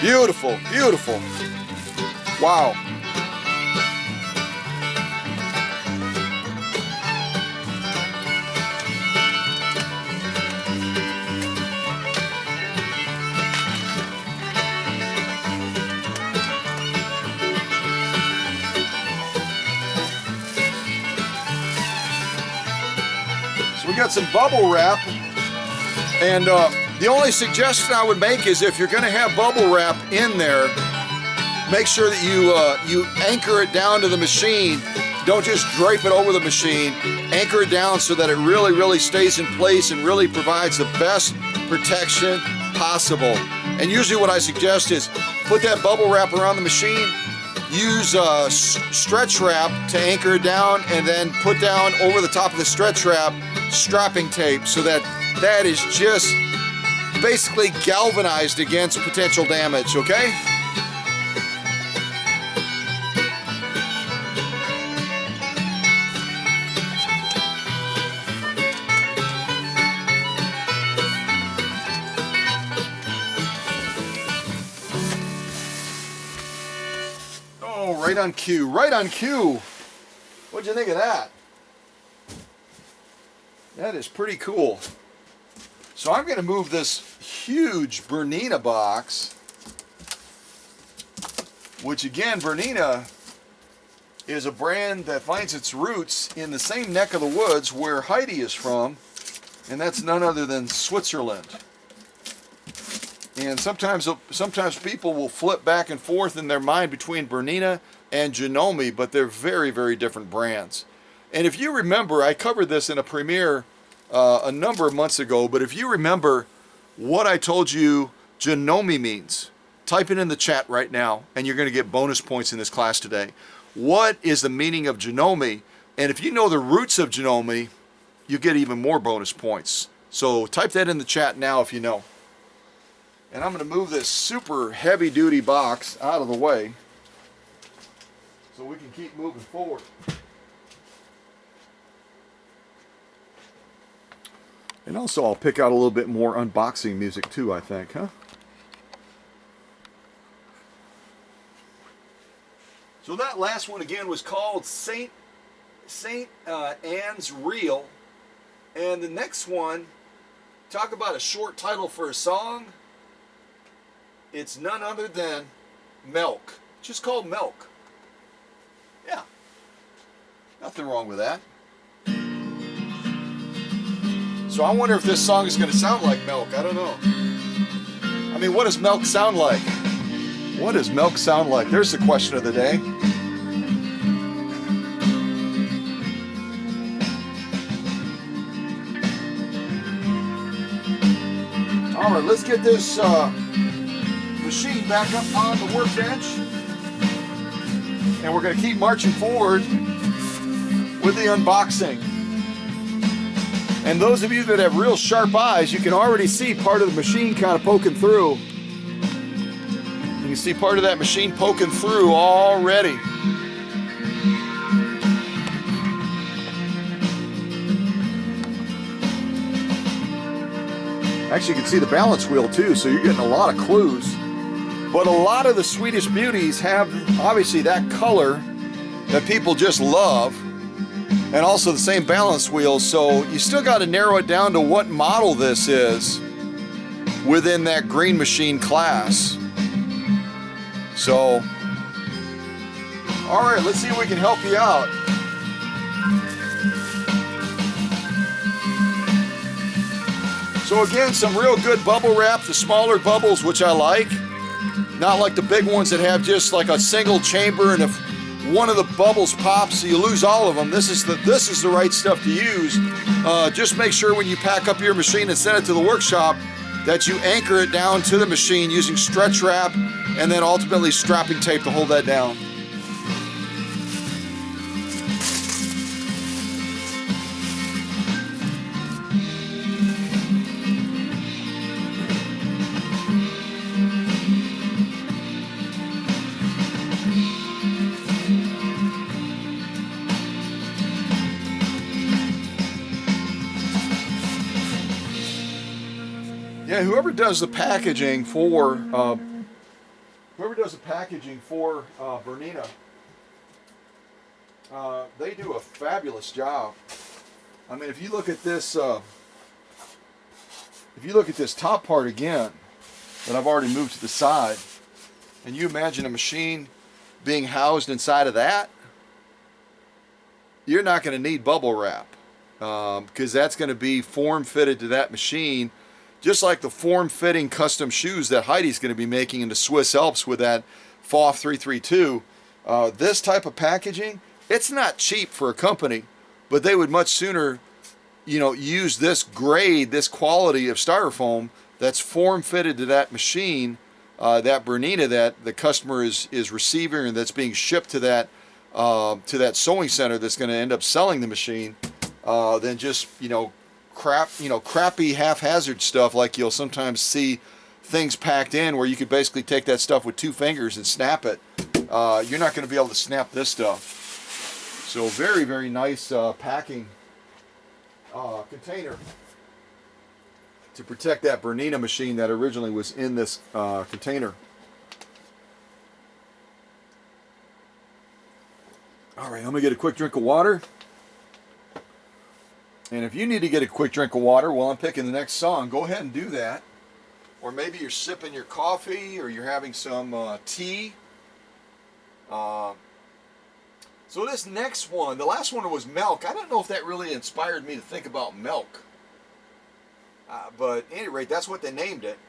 Beautiful, beautiful. Wow. So we got some bubble wrap, and the only suggestion I would make is if you're going to have bubble wrap in there, make sure that you anchor it down to the machine. Don't just drape it over the machine. Anchor it down so that it really, really stays in place and really provides the best protection possible. And usually what I suggest is put that bubble wrap around the machine, use stretch wrap to anchor it down, and then put down over the top of the stretch wrap strapping tape so that that is just basically galvanized against potential damage, okay? Oh, right on cue, right on cue. What'd you think of that? That is pretty cool. So I'm going to move this huge Bernina box, which again, Bernina is a brand that finds its roots in the same neck of the woods where Heidi is from, and that's none other than Switzerland. And sometimes people will flip back and forth in their mind between Bernina and Janome, but they're very, very different brands. And if you remember, I covered this in a premiere a number of months ago, but if you remember what I told you Janome means, type it in the chat right now, and you're going to get bonus points in this class today. What is the meaning of Janome? And if you know the roots of Janome, you get even more bonus points. So type that in the chat now if you know. And I'm going to move this super heavy-duty box out of the way so we can keep moving forward. And also I'll pick out a little bit more unboxing music too, I think, huh? So that last one again was called St. Anne's Reel. And the next one, talk about a short title for a song. It's none other than Milk. It's just called Milk. Yeah. Nothing wrong with that. So I wonder if this song is going to sound like milk. I don't know. I mean, what does milk sound like? What does milk sound like? There's the question of the day. All right, let's get this machine back up on the workbench. And we're going to keep marching forward with the unboxing. And those of you that have real sharp eyes, you can already see part of the machine kind of poking through. You can see part of that machine poking through already. Actually, you can see the balance wheel too, so you're getting a lot of clues. But a lot of the Swedish Beauties have obviously that color that people just love, and also the same balance wheels, so you still got to narrow it down to what model this is within that green machine class. So, all right, let's see if we can help you out. So again, some real good bubble wrap, the smaller bubbles, which I like. Not like the big ones that have just like a single chamber, and if one of the bubbles pops, you lose all of them. This is the right stuff to use. Just make sure when you pack up your machine and send it to the workshop that you anchor it down to the machine using stretch wrap and then ultimately strapping tape to hold that down. Yeah, whoever does the packaging for Bernina, they do a fabulous job. I mean, if you look at this top part again that I've already moved to the side, and you imagine a machine being housed inside of that, you're not going to need bubble wrap because that's going to be form fitted to that machine. Just like the form-fitting custom shoes that Heidi's going to be making in the Swiss Alps with that FOF 332. This type of packaging, it's not cheap for a company, but they would much sooner, use this grade, this quality of styrofoam that's form-fitted to that machine, that Bernina that the customer is receiving and that's being shipped to that sewing center that's going to end up selling the machine, than just, crappy haphazard stuff like you'll sometimes see things packed in where you could basically take that stuff with 2 fingers and snap it. You're not going to be able to snap this stuff. So very, very nice packing container to protect that Bernina machine that originally was in this container. All right, I'm going to get a quick drink of water. And if you need to get a quick drink of water while I'm picking the next song, go ahead and do that. Or maybe you're sipping your coffee or you're having some tea. So this next one, the last one was milk. I don't know if that really inspired me to think about milk. But at any rate, that's what they named it.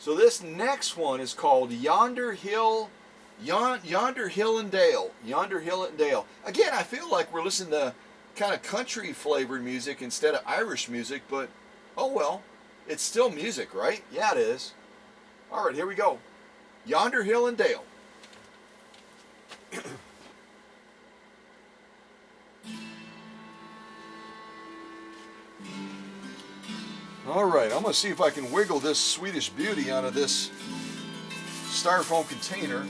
So this next one is called Yonder Hill and Dale. Yonder Hill and Dale. Again, I feel like we're listening to kind of country flavored music instead of Irish music, but oh well, it's still music, right? Yeah, it is. All right, here we go. Yonder Hill and Dale. All right, I'm going to see if I can wiggle this Swedish Beauty out of this styrofoam container.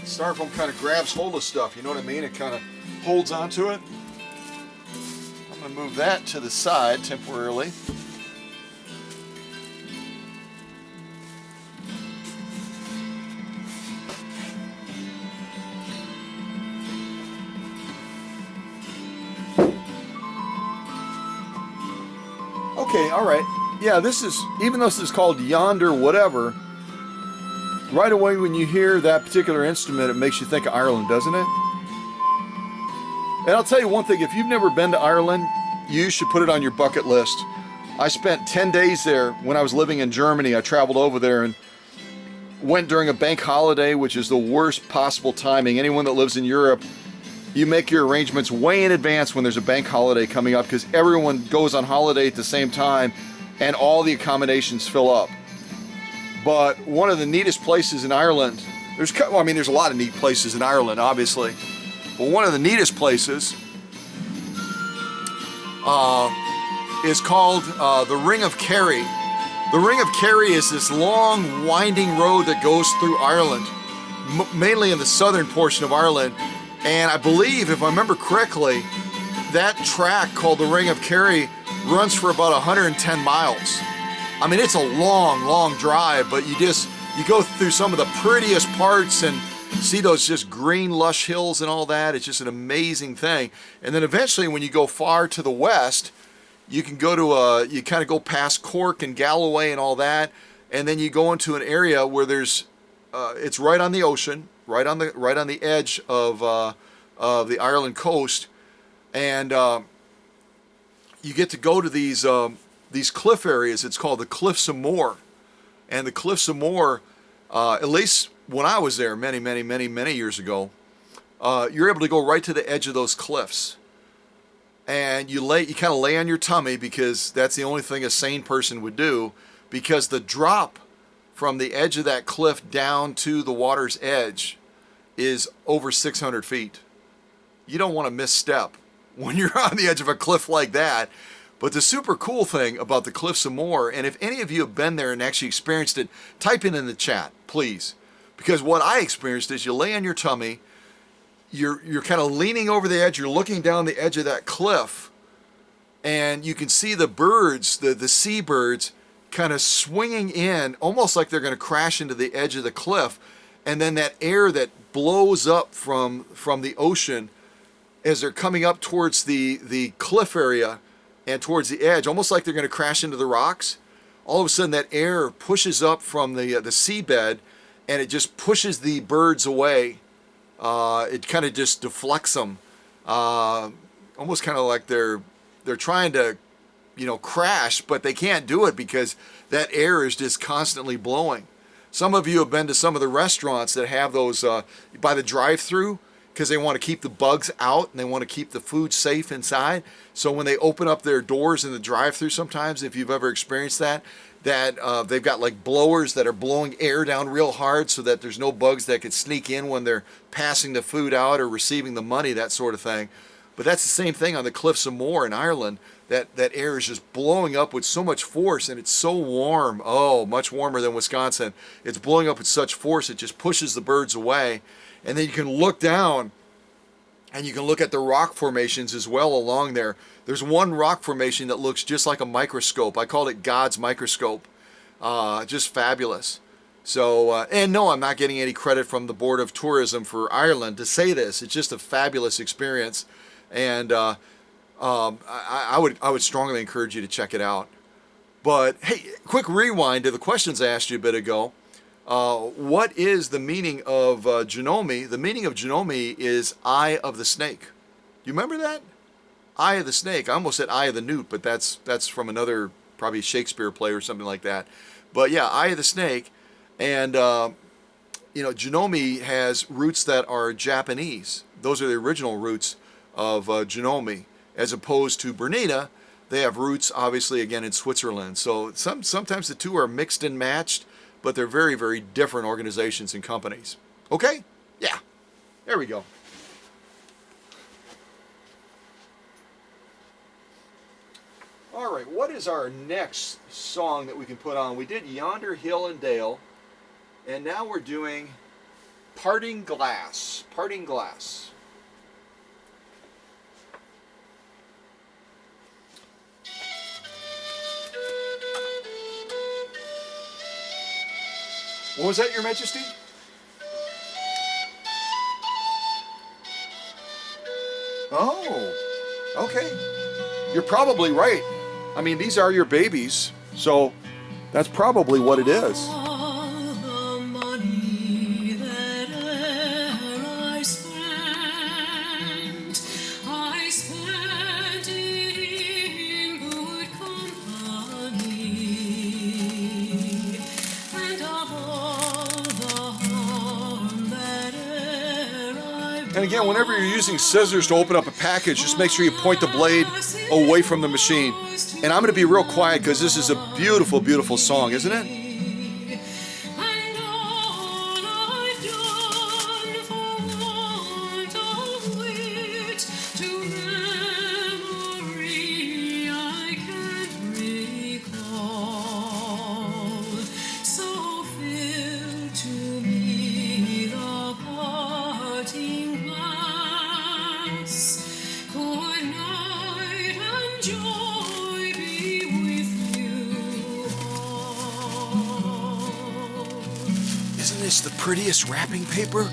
Styrofoam kind of grabs hold of stuff, you know what I mean? It kind of holds onto it. I'm going to move that to the side temporarily. Okay, all right. Yeah, this is, even though this is called Yonder whatever, right away when you hear that particular instrument, it makes you think of Ireland, doesn't it? And I'll tell you one thing, if you've never been to Ireland, you should put it on your bucket list. I spent 10 days there when I was living in Germany. I traveled over there and went during a bank holiday, which is the worst possible timing. Anyone that lives in Europe, you make your arrangements way in advance when there's a bank holiday coming up because everyone goes on holiday at the same time and all the accommodations fill up. But one of the neatest places in Ireland, well, I mean, there's a lot of neat places in Ireland, obviously, but one of the neatest places is called the Ring of Kerry. The Ring of Kerry is this long, winding road that goes through Ireland, mainly in the southern portion of Ireland. And I believe, if I remember correctly, that track called the Ring of Kerry runs for about 110 miles. I mean, it's a long, long drive, but you go through some of the prettiest parts and see those just green, lush hills and all that. It's just an amazing thing. And then eventually, when you go far to the west, you can go to you kind of go past Cork and Galloway and all that, and then you go into an area where there's it's right on the ocean, right on the edge of the Ireland coast, and you get to go to these cliff areas. It's called the Cliffs of Moher, and the Cliffs of Moher, at least when I was there many years ago, you're able to go right to the edge of those cliffs, and you kind of lay on your tummy, because that's the only thing a sane person would do, because the drop from the edge of that cliff down to the water's edge is over 600 feet. You don't want to misstep when you're on the edge of a cliff like that. But the super cool thing about the Cliffs of Moher, and if any of you have been there and actually experienced it, type it in the chat, please. Because what I experienced is you lay on your tummy, you're kind of leaning over the edge, you're looking down the edge of that cliff, and you can see the birds, the seabirds, kind of swinging in, almost like they're going to crash into the edge of the cliff. And then that air that blows up from the ocean as they're coming up towards the cliff area and towards the edge, almost like they're going to crash into the rocks. All of a sudden that air pushes up from the seabed, and it just pushes the birds away. It kind of just deflects them, almost kind of like they're trying to, crash, but they can't do it because that air is just constantly blowing. Some of you have been to some of the restaurants that have those by the drive-through, because they want to keep the bugs out and they want to keep the food safe inside. So when they open up their doors in the drive-through, sometimes, if you've ever experienced that they've got like blowers that are blowing air down real hard so that there's no bugs that could sneak in when they're passing the food out or receiving the money, that sort of thing. But that's the same thing on the Cliffs of Moher in Ireland. That air is just blowing up with so much force, and it's so warm. Oh, much warmer than Wisconsin. It's blowing up with such force, it just pushes the birds away. And then you can look down, and you can look at the rock formations as well along there. There's one rock formation that looks just like a microscope. I called it God's microscope. Just fabulous. So, and no, I'm not getting any credit from the Board of Tourism for Ireland to say this. It's just a fabulous experience, and I would strongly encourage you to check it out. But hey, quick rewind to the questions I asked you a bit ago. What is the meaning of Genomi? The meaning of Genomi is Eye of the Snake. You remember that? Eye of the Snake. I almost said Eye of the Newt, but that's from another, probably Shakespeare play or something like that. But yeah, Eye of the Snake. And, Genomi has roots that are Japanese. Those are the original roots of Genomi. As opposed to Bernina, they have roots, obviously, again, in Switzerland. So sometimes the two are mixed and matched, but they're very, very different organizations and companies. Okay? Yeah. There we go. All right, what is our next song that we can put on? We did Yonder Hill and Dale, and now we're doing Parting Glass. Parting Glass. What was that, Your Majesty? Oh, okay. You're probably right. I mean, these are your babies, so that's probably what it is. And again, whenever you're using scissors to open up a package, just make sure you point the blade away from the machine. And I'm going to be real quiet because this is a beautiful, beautiful song, isn't it? joy be with you all. Isn't this the prettiest wrapping paper?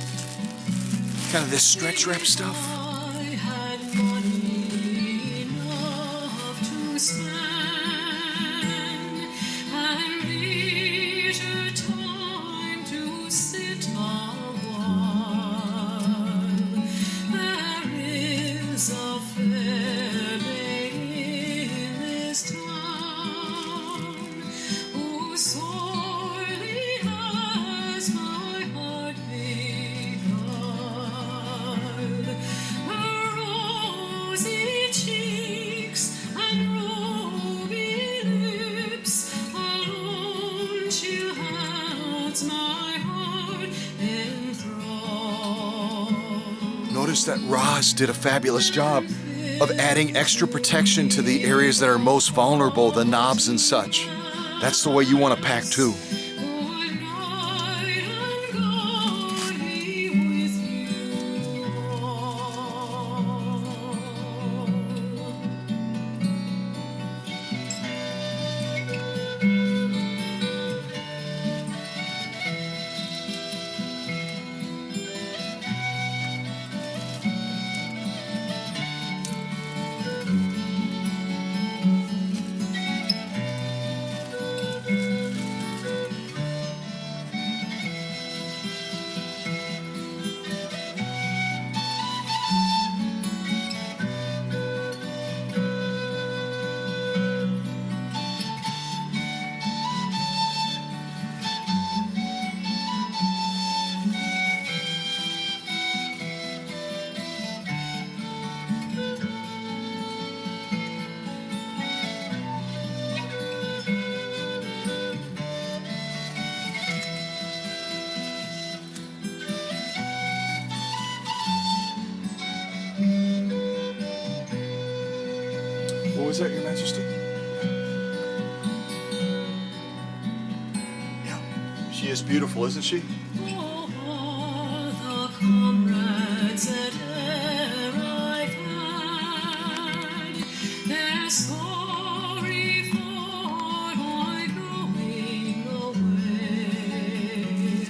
Kind of this stretch wrap stuff. I had money enough to spend and leisure time to sit a while. There is a fair lady in this town who sorely has my heart beguiled. Her rosy cheeks and ruby lips alone she holds my heart enthralled. Notice that Roz did a fabulous job of adding extra protection to the areas that are most vulnerable, the knobs and such. That's the way you want to pack too. Good night and God be with you all. What was that, Your Majesty? Yeah. She is beautiful, isn't she? All the comrades that e'er I've had, they're sorry for my going away.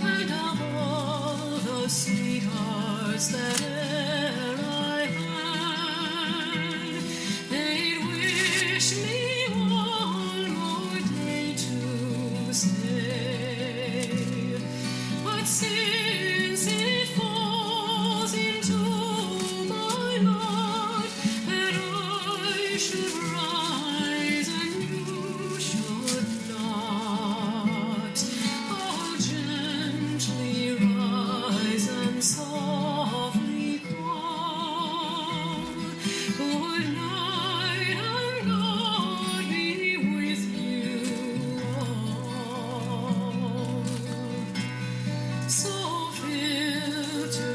And of all the sweethearts that e'er I had, they'd wish me one more day to stay. But since it falls into my lot that I should rise and you should not, I'll gently rise and softly call. Good night and God be with you all. So fill to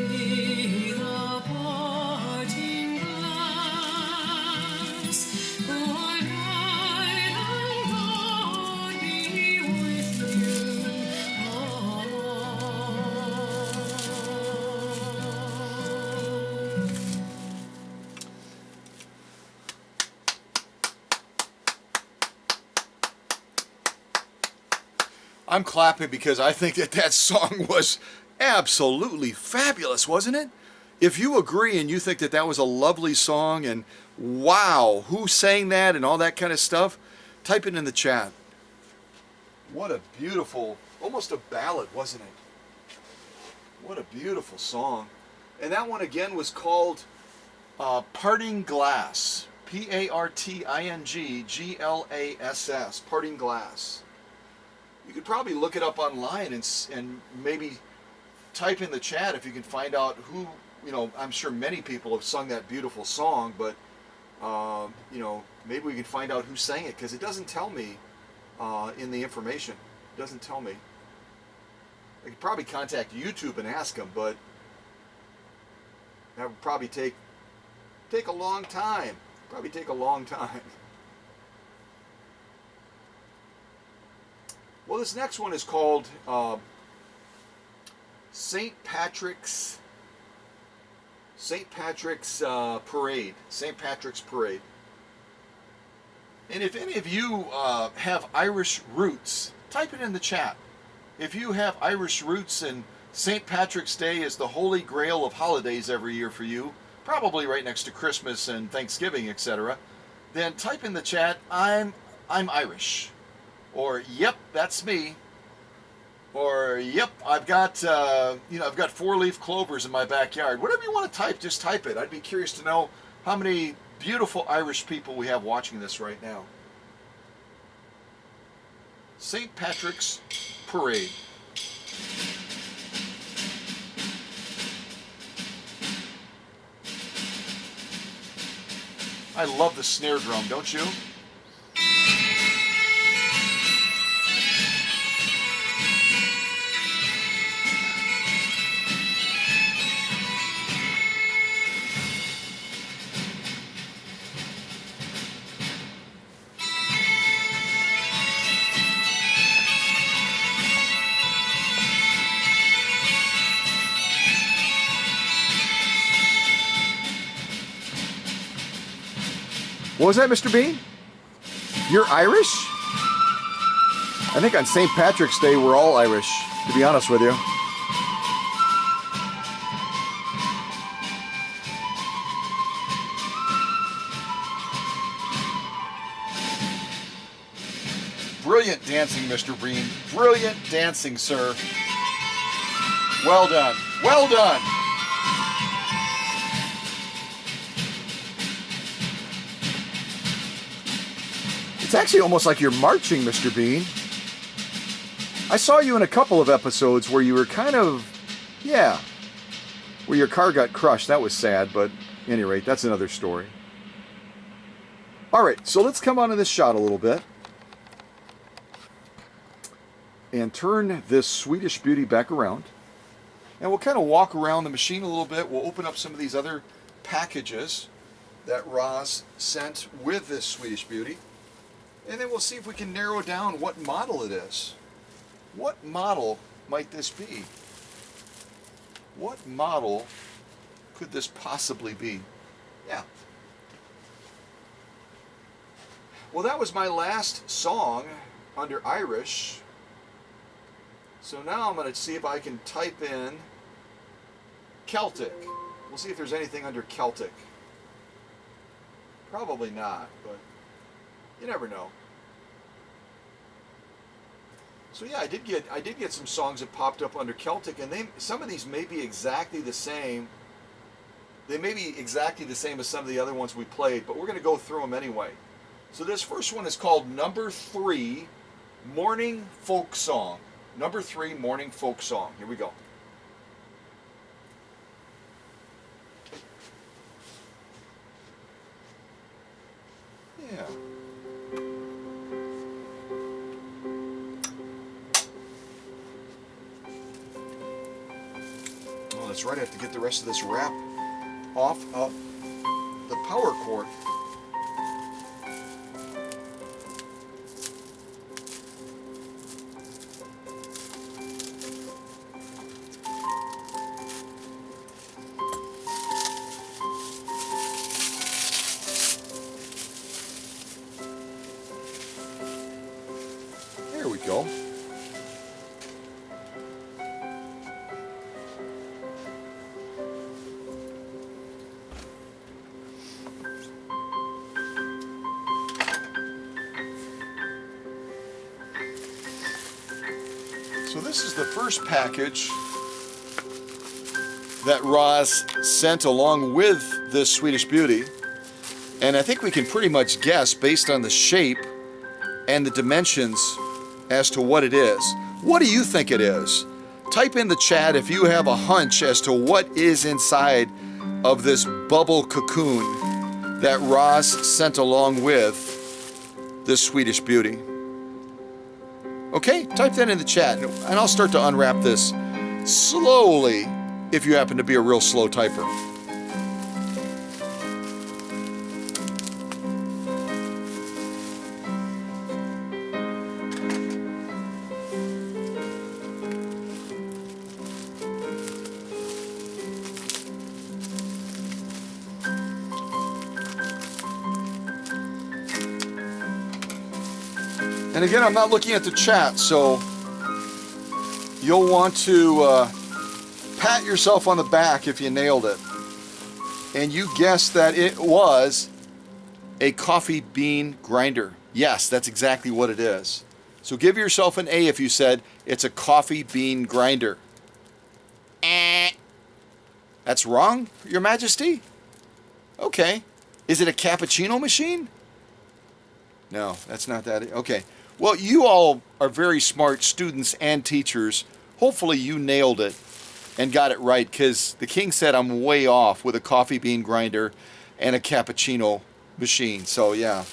me the parting glass. Good night and God be with you all. I'm clapping because I think that that song was absolutely fabulous, wasn't it? If you agree and you think that that was a lovely song and wow, who sang that and all that kind of stuff, type it in the chat. What a beautiful, almost a ballad, wasn't it? What a beautiful song. And that one again was called Parting Glass. Partingglass. Parting Glass. You could probably look it up online and maybe type in the chat if you can find out who, you know, I'm sure many people have sung that beautiful song, but, you know, maybe we can find out who sang it, because it doesn't tell me in the information. It doesn't tell me. I could probably contact YouTube and ask them, but that would probably take a long time. Probably take a long time. Well, this next one is called St. Patrick's Parade. St. Patrick's Parade. And if any of you have Irish roots, type it in the chat. If you have Irish roots and St. Patrick's Day is the holy grail of holidays every year for you, probably right next to Christmas and Thanksgiving, etc., then type in the chat, I'm Irish. Or, yep, that's me. Or, yep, I've got, I've got 4-leaf clovers in my backyard. Whatever you want to type, just type it. I'd be curious to know how many beautiful Irish people we have watching this right now. St. Patrick's Parade. I love the snare drum, don't you? What was that, Mr. Bean? You're Irish? I think on St. Patrick's Day we're all Irish, to be honest with you. Brilliant dancing, Mr. Bean. Brilliant dancing, sir. Well done. Well done. It's actually almost like you're marching, Mr. Bean. I saw you in a couple of episodes where you were kind of, where your car got crushed. That was sad, but at any rate, that's another story. All right, so let's come onto this shot a little bit and turn this Swedish beauty back around. And we'll kind of walk around the machine a little bit. We'll open up some of these other packages that Roz sent with this Swedish beauty. And then we'll see if we can narrow down what model it is. What model might this be? What model could this possibly be? Yeah. Well, that was my last song under Irish. So now I'm going to see if I can type in Celtic. We'll see if there's anything under Celtic. Probably not, but you never know. So yeah, I did get some songs that popped up under Celtic, and some of these may be exactly the same. They may be exactly the same as some of the other ones we played, but we're going to go through them anyway. So this first one is called Number 3, Morning Folk Song. Number 3, Morning Folk Song. Here we go. Yeah. Oh, that's right. I have to get the rest of this wrap off of the power cord. There we go. So this is the first package that Roz sent along with this Swedish Beauty. And I think we can pretty much guess based on the shape and the dimensions as to what it is. What do you think it is? Type in the chat if you have a hunch as to what is inside of this bubble cocoon that Roz sent along with this Swedish Beauty. Okay, type that in the chat, and I'll start to unwrap this slowly if you happen to be a real slow typer. And again, I'm not looking at the chat, so you'll want to pat yourself on the back if you nailed it. And you guessed that it was a coffee bean grinder. Yes, that's exactly what it is. So give yourself an A if you said it's a coffee bean grinder. That's wrong, Your Majesty? Okay. Is it a cappuccino machine? No, that's not that. Okay. Well, you all are very smart students and teachers. Hopefully you nailed it and got it right, because the king said I'm way off with a coffee bean grinder and a cappuccino machine. So yeah.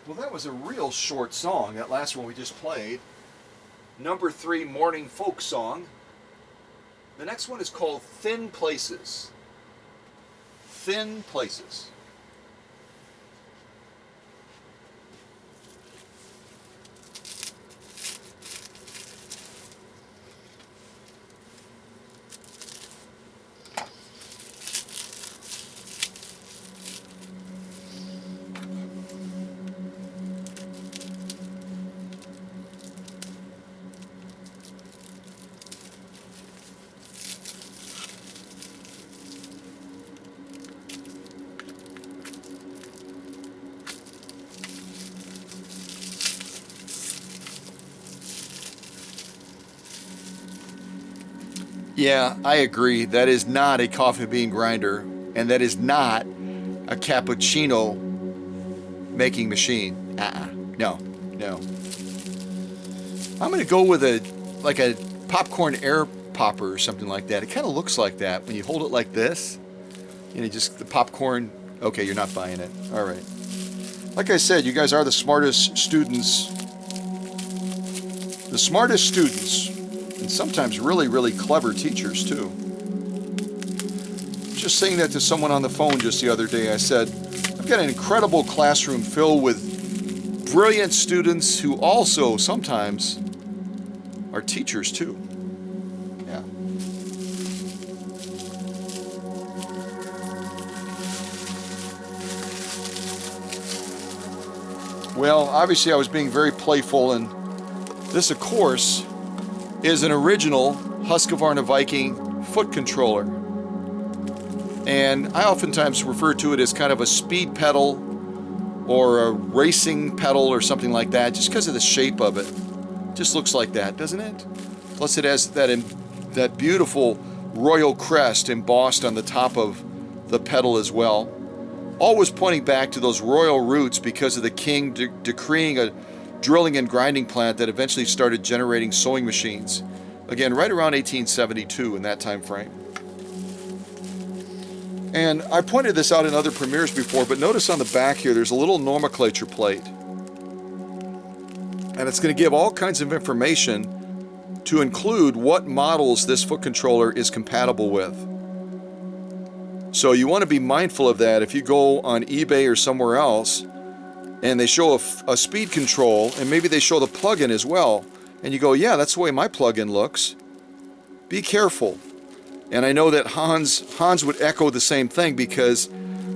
Well, that was a real short song, that last one we just played. Number 3 morning folk song. The next one is called Thin Places. Thin Places. Yeah, I agree. That is not a coffee bean grinder, and that is not a cappuccino making machine. No. I'm going to go with a popcorn air popper or something like that. It kind of looks like that when you hold it like this. Just the popcorn. Okay, you're not buying it. All right. Like I said, you guys are the smartest students. The smartest students. And sometimes really, really clever teachers, too. Just saying that to someone on the phone just the other day. I said, I've got an incredible classroom filled with brilliant students who also sometimes are teachers, too. Yeah. Well, obviously I was being very playful, and this, of course, is an original Husqvarna Viking foot controller. And I oftentimes refer to it as kind of a speed pedal or a racing pedal or something like that, just because of the shape of it. Just looks like that, doesn't it? Plus it has that beautiful royal crest embossed on the top of the pedal as well. Always pointing back to those royal roots because of the king decreeing a drilling and grinding plant that eventually started generating sewing machines. Again, right around 1872 in that time frame. And I pointed this out in other premieres before, but notice on the back here there's a little nomenclature plate. And it's going to give all kinds of information to include what models this foot controller is compatible with. So you want to be mindful of that if you go on eBay or somewhere else and they show a speed control, and maybe they show the plug-in as well, and you go, yeah, that's the way my plug-in looks. Be careful. And I know that Hans would echo the same thing, because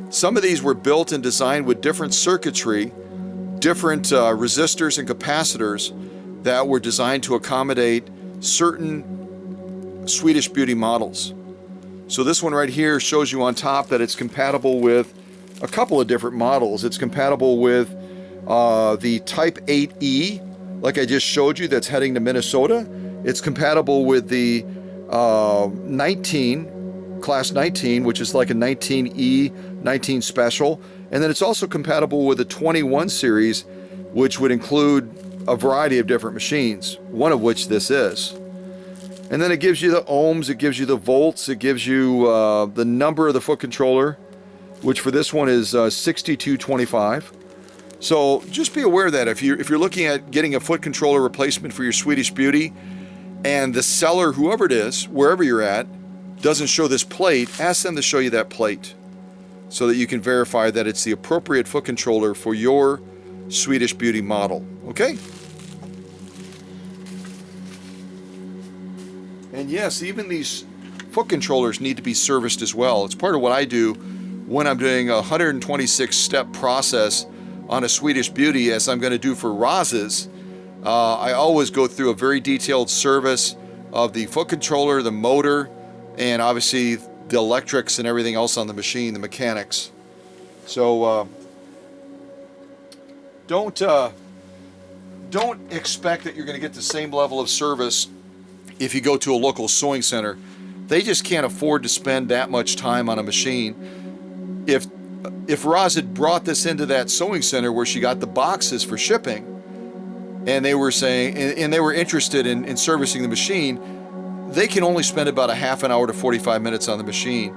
some of these were built and designed with different circuitry, different resistors and capacitors that were designed to accommodate certain Swedish Beauty models. So this one right here shows you on top that it's compatible with a couple of different models. It's compatible with the Type 8E, like I just showed you, that's heading to Minnesota. It's compatible with the 19, Class 19, which is like a 19E, 19 Special. And then it's also compatible with the 21 series, which would include a variety of different machines, one of which this is. And then it gives you the ohms, it gives you the volts, it gives you the number of the foot controller, which for this one is 6225. So just be aware that if you're looking at getting a foot controller replacement for your Swedish Beauty, and the seller, whoever it is, wherever you're at, doesn't show this plate, ask them to show you that plate so that you can verify that it's the appropriate foot controller for your Swedish Beauty model. Okay? And yes, even these foot controllers need to be serviced as well. It's part of what I do when I'm doing a 126 step process on a Swedish Beauty, as I'm going to do for Roz's. I always go through a very detailed service of the foot controller, the motor, and obviously the electrics and everything else on the machine, the mechanics. So don't expect that you're going to get the same level of service if you go to a local sewing center. They just can't afford to spend that much time on a machine. If Roz had brought this into that sewing center where she got the boxes for shipping, and they were saying, and they were interested in servicing the machine, they can only spend about a half an hour to 45 minutes on the machine.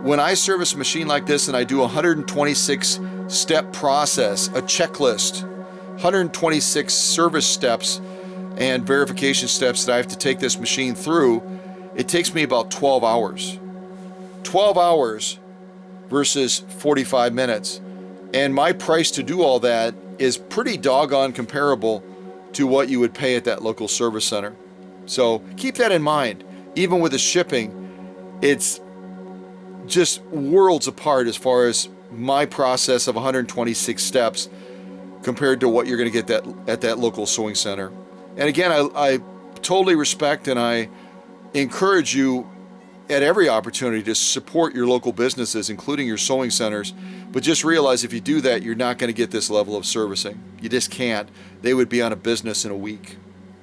When I service a machine like this and I do a 126 step process, a checklist, 126 service steps and verification steps that I have to take this machine through, it takes me about 12 hours. 12 hours versus 45 minutes. And my price to do all that is pretty doggone comparable to what you would pay at that local service center. So keep that in mind. Even with the shipping, it's just worlds apart as far as my process of 126 steps compared to what you're going to get at that local sewing center. And again, I totally respect and I encourage you at every opportunity to support your local businesses, including your sewing centers. But just realize if you do that, you're not going to get this level of servicing. You just can't. They would be on a business in a week.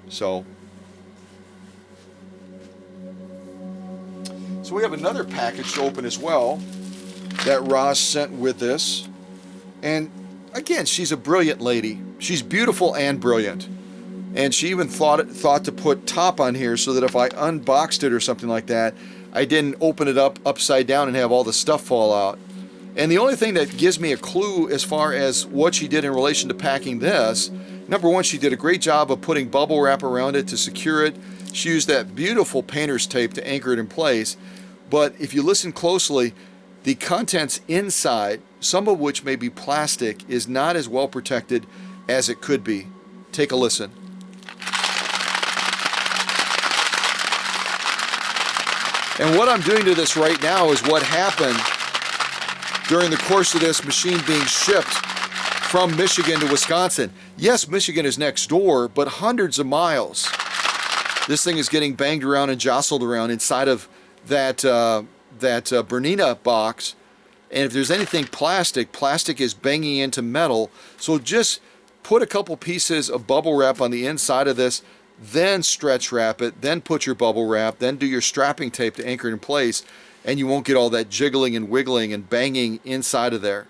So we have another package to open as well that Roz sent with this. And again, she's a brilliant lady. She's beautiful and brilliant. And she even thought to put top on here so that if I unboxed it or something like that, I didn't open it up upside down and have all the stuff fall out. And the only thing that gives me a clue as far as what she did in relation to packing this, number one, she did a great job of putting bubble wrap around it to secure it. She used that beautiful painter's tape to anchor it in place. But if you listen closely, the contents inside, some of which may be plastic, is not as well protected as it could be. Take a listen. And what I'm doing to this right now is what happened during the course of this machine being shipped from Michigan to Wisconsin. Yes, Michigan is next door, but hundreds of miles. This thing is getting banged around and jostled around inside of that Bernina box. And if there's anything plastic, plastic is banging into metal. So just put a couple pieces of bubble wrap on the inside of this, then stretch wrap it, then put your bubble wrap, then do your strapping tape to anchor it in place, and you won't get all that jiggling and wiggling and banging inside of there.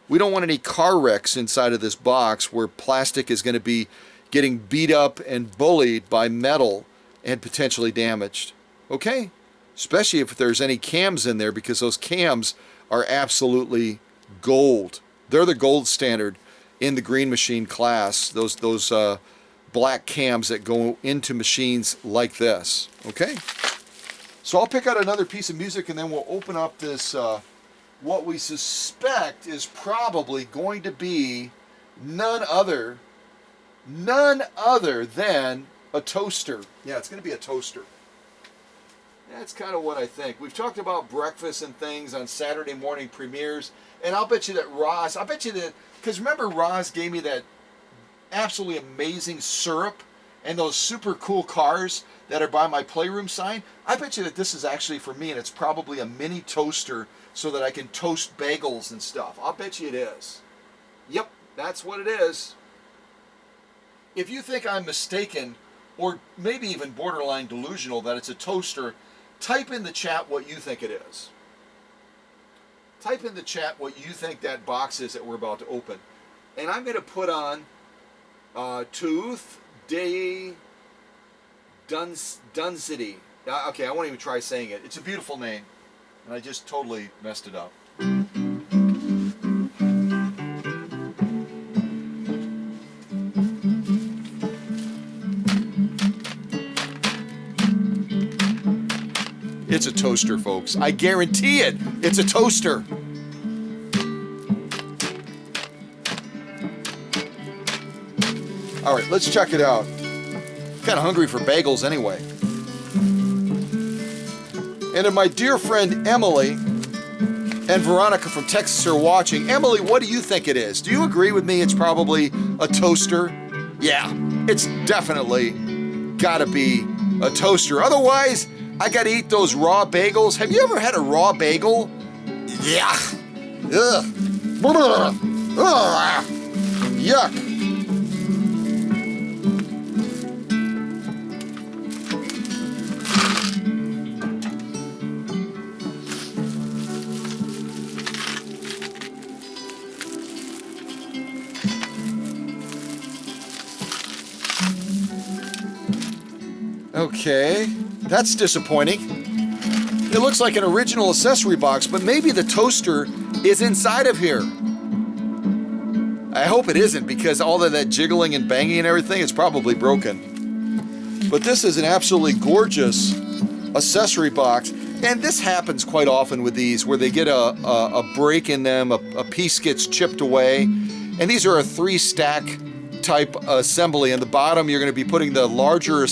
We don't want any car wrecks inside of this box where plastic is going to be getting beat up and bullied by metal and potentially damaged. Okay? Especially if there's any cams in there, because those cams are absolutely gold. They're the gold standard in the green machine class. Those black cams that go into machines like this. Okay? So I'll pick out another piece of music and then we'll open up this, what we suspect is probably going to be none other than a toaster. Yeah, it's going to be a toaster. That's kind of what I think. We've talked about breakfast and things on Saturday morning premieres, and I'll bet you that Roz, because remember Roz gave me that absolutely amazing syrup and those super cool cars that are by my playroom sign. I bet you that this is actually for me, and it's probably a mini toaster so that I can toast bagels and stuff. I'll bet you it is. Yep, that's what it is. If you think I'm mistaken, or maybe even borderline delusional that it's a toaster, type in the chat what you think it is. Type in the chat what you think that box is that we're about to open. And I'm going to put on Tooth de Dunsity. Okay, I won't even try saying it. It's a beautiful name. And I just totally messed it up. It's a toaster, folks. I guarantee it. It's a toaster. All right, let's check it out. Kind of hungry for bagels anyway. And if my dear friend Emily and Veronica from Texas are watching, Emily, what do you think it is? Do you agree with me it's probably a toaster? Yeah, it's definitely gotta be a toaster. Otherwise, I gotta eat those raw bagels. Have you ever had a raw bagel? Yeah. Ugh. Ugh. Yuck. Okay, that's disappointing. It looks like an original accessory box, but maybe the toaster is inside of here. I hope it isn't, because all of that jiggling and banging and everything is probably broken. But this is an absolutely gorgeous accessory box, and this happens quite often with these, where they get a break in them, a piece gets chipped away, and these are a 3-stack type assembly. In the bottom, you're going to be putting the larger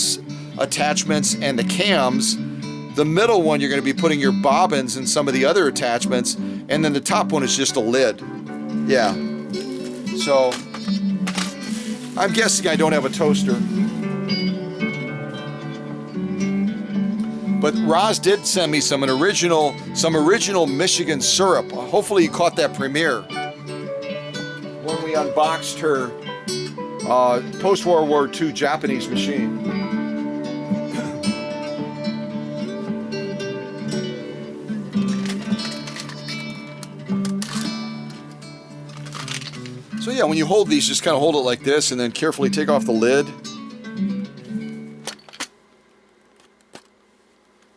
attachments and the cams. The middle one, you're going to be putting your bobbins and some of the other attachments, and then the top one is just a lid. Yeah. So, I'm guessing I don't have a toaster. But Roz did send me some original Michigan syrup. Hopefully you caught that premiere when we unboxed her post-World War II Japanese machine. So yeah, when you hold these, just kind of hold it like this and then carefully take off the lid.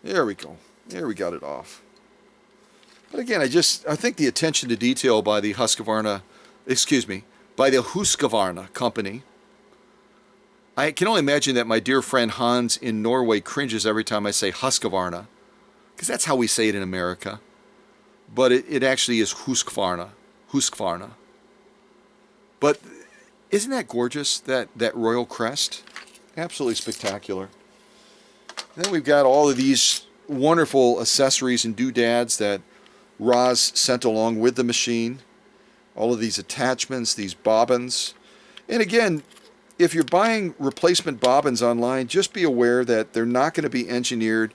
There we go. There, we got it off. But again, I think the attention to detail by the Husqvarna company. I can only imagine that my dear friend Hans in Norway cringes every time I say Husqvarna, because that's how we say it in America. But it actually is Husqvarna. But isn't that gorgeous, that royal crest? Absolutely spectacular. And then we've got all of these wonderful accessories and doodads that Roz sent along with the machine. All of these attachments, these bobbins. And again, if you're buying replacement bobbins online, just be aware that they're not going to be engineered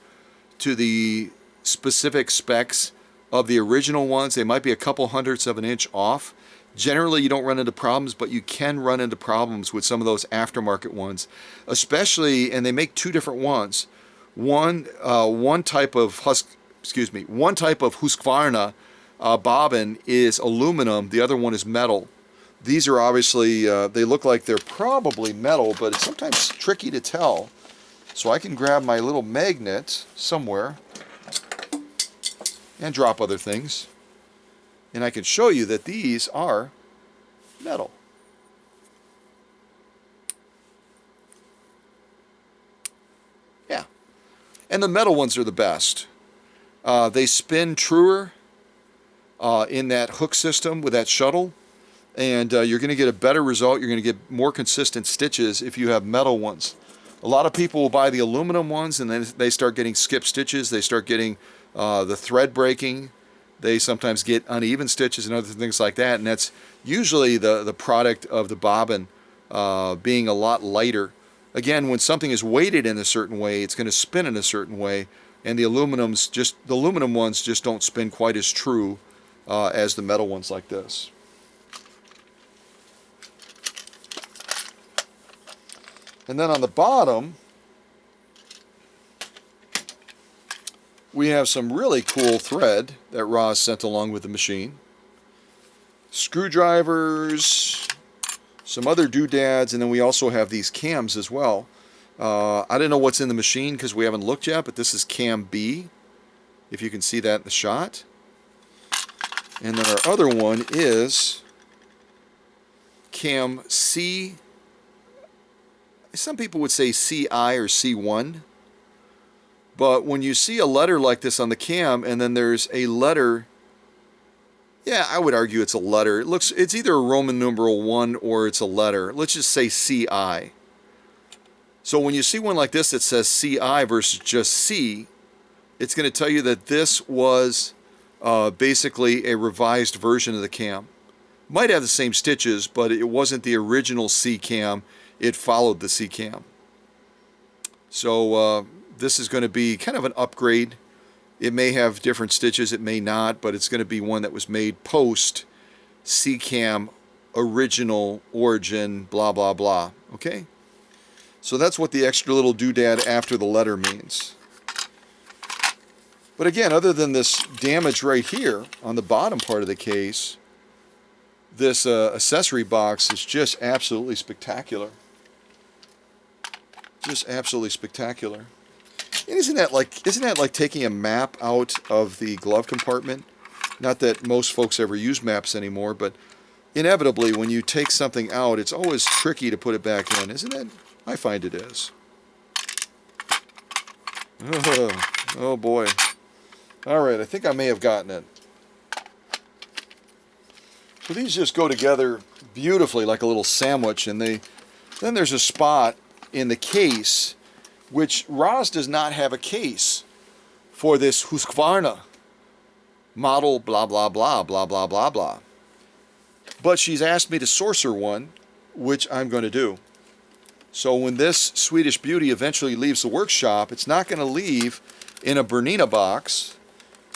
to the specific specs of the original ones. They might be a couple hundredths of an inch off. Generally, you don't run into problems, but you can run into problems with some of those aftermarket ones, especially, and they make two different ones. One type of Husqvarna bobbin is aluminum. The other one is metal. These are obviously, they look like they're probably metal, but it's sometimes tricky to tell. So I can grab my little magnet somewhere and drop other things. And I can show you that these are metal. Yeah. And the metal ones are the best. They spin truer in that hook system with that shuttle. And you're going to get a better result. You're going to get more consistent stitches if you have metal ones. A lot of people will buy the aluminum ones, and then they start getting skip stitches. They start getting the thread breaking. They sometimes get uneven stitches and other things like that, and that's usually the product of the bobbin being a lot lighter. Again, when something is weighted in a certain way, it's going to spin in a certain way, and the aluminum ones just don't spin quite as true as the metal ones like this. And then on the bottom, we have some really cool thread that Roz sent along with the machine. Screwdrivers, some other doodads, and then we also have these cams as well. I don't know what's in the machine because we haven't looked yet, but this is cam B, if you can see that in the shot. And then our other one is cam C. Some people would say CI or C1. But when you see a letter like this on the cam, and then there's a letter, yeah, I would argue it's a letter. It's either a Roman numeral 1 or it's a letter. Let's just say CI. So when you see one like this that says CI versus just C, it's going to tell you that this was basically a revised version of the cam. Might have the same stitches, but it wasn't the original C cam. It followed the C cam. So this is going to be kind of an upgrade. It may have different stitches, it may not, but it's going to be one that was made post C cam original origin, blah blah blah. Okay, so that's what the extra little doodad after the letter means. But again, other than this damage right here on the bottom part of the case, this accessory box is just absolutely spectacular. Just absolutely spectacular. And isn't that like taking a map out of the glove compartment? Not that most folks ever use maps anymore, but inevitably when you take something out, it's always tricky to put it back in, isn't it? I find it is. Oh boy. Alright, I think I may have gotten it. So these just go together beautifully like a little sandwich, and then there's a spot in the case, which Roz does not have a case for this Husqvarna model blah blah blah blah blah blah blah. But she's asked me to source her one, which I'm going to do. So when this Swedish beauty eventually leaves the workshop, it's not going to leave in a Bernina box.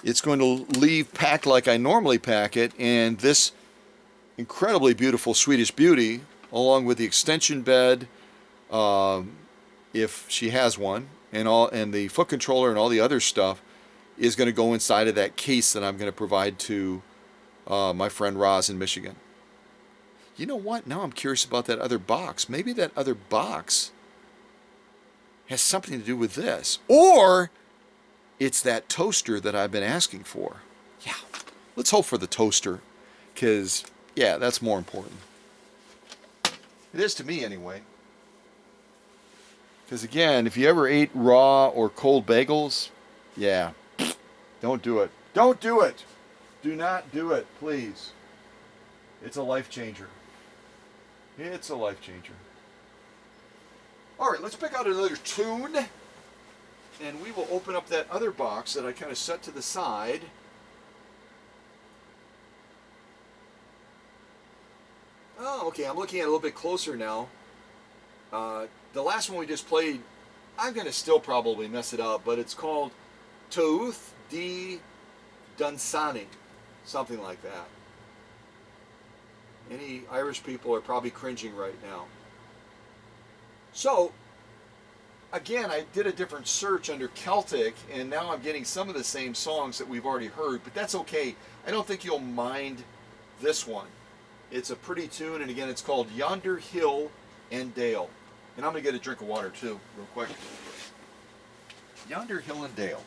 It's going to leave packed like I normally pack it, and this incredibly beautiful Swedish beauty, along with the extension bed, if she has one, and the foot controller and all the other stuff, is going to go inside of that case that I'm going to provide to my friend Roz in Michigan. You know what? Now I'm curious about that other box. Maybe that other box has something to do with this. Or it's that toaster that I've been asking for. Yeah, let's hope for the toaster, because, yeah, that's more important. It is to me anyway. Because again, if you ever ate raw or cold bagels, yeah, don't do it. Don't do it. Do not do it, please. It's a life changer. It's a life changer. All right, let's pick out another tune, and we will open up that other box that I kind of set to the side. Oh, okay, I'm looking at it a little bit closer now. The last one we just played, I'm going to still probably mess it up, but it's called Touth di Dunsani, something like that. Any Irish people are probably cringing right now. So, again, I did a different search under Celtic, and now I'm getting some of the same songs that we've already heard, but that's okay. I don't think you'll mind this one. It's a pretty tune, and again, it's called Yonder Hill and Dale. And I'm going to get a drink of water too, real quick. Yonder Hill and Dale.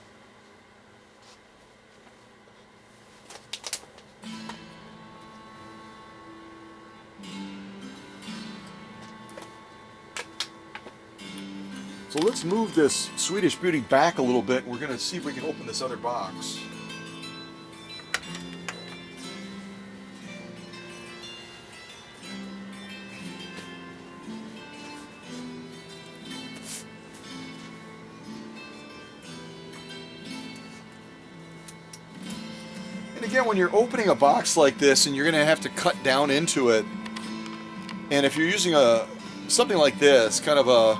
So let's move this Swedish beauty back a little bit, and we're going to see if we can open this other box. Again, when you're opening a box like this and you're going to have to cut down into it, and if you're using something like this, kind of a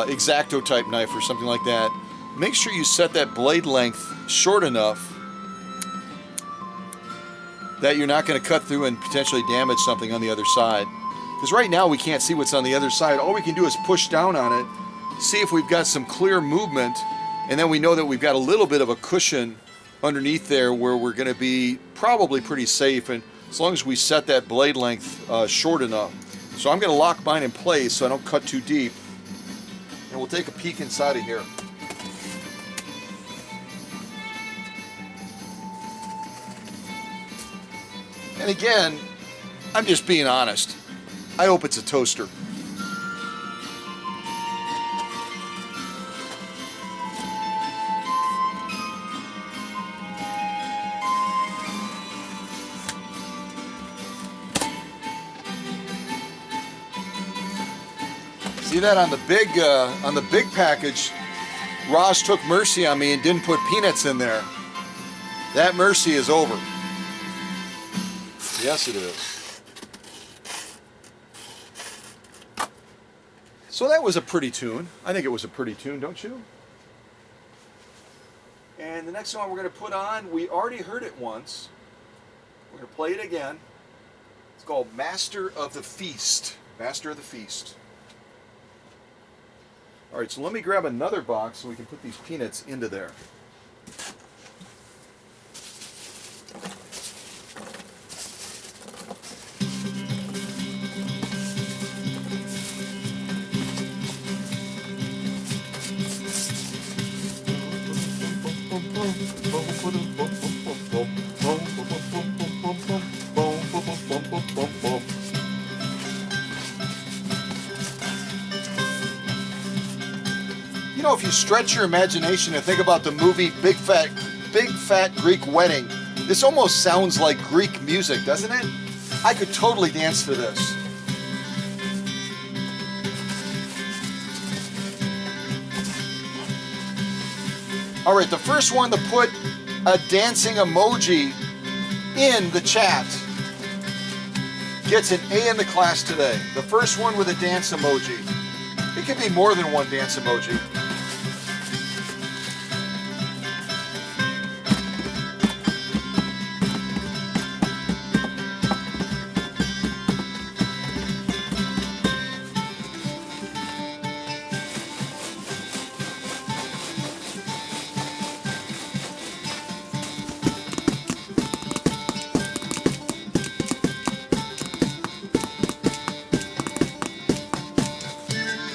X-Acto type knife or something like that, make sure you set that blade length short enough that you're not going to cut through and potentially damage something on the other side. Because right now we can't see what's on the other side. All we can do is push down on it, see if we've got some clear movement, and then we know that we've got a little bit of a cushion underneath there where we're going to be probably pretty safe, and as long as we set that blade length short enough. So I'm going to lock mine in place so I don't cut too deep, and we'll take a peek inside of here. And again, I'm just being honest. I hope it's a toaster. See that on the big package, Roz took mercy on me and didn't put peanuts in there. That mercy is over. Yes, it is. So that was a pretty tune. I think it was a pretty tune, don't you? And the next song we're going to put on, we already heard it once. We're going to play it again. It's called Master of the Feast. Master of the Feast. All right, so let me grab another box so we can put these peanuts into there. You know, if you stretch your imagination and think about the movie Big Fat Greek Wedding, this almost sounds like Greek music, doesn't it? I could totally dance to this. All right, the first one to put a dancing emoji in the chat gets an A in the class today. The first one with a dance emoji. It could be more than one dance emoji.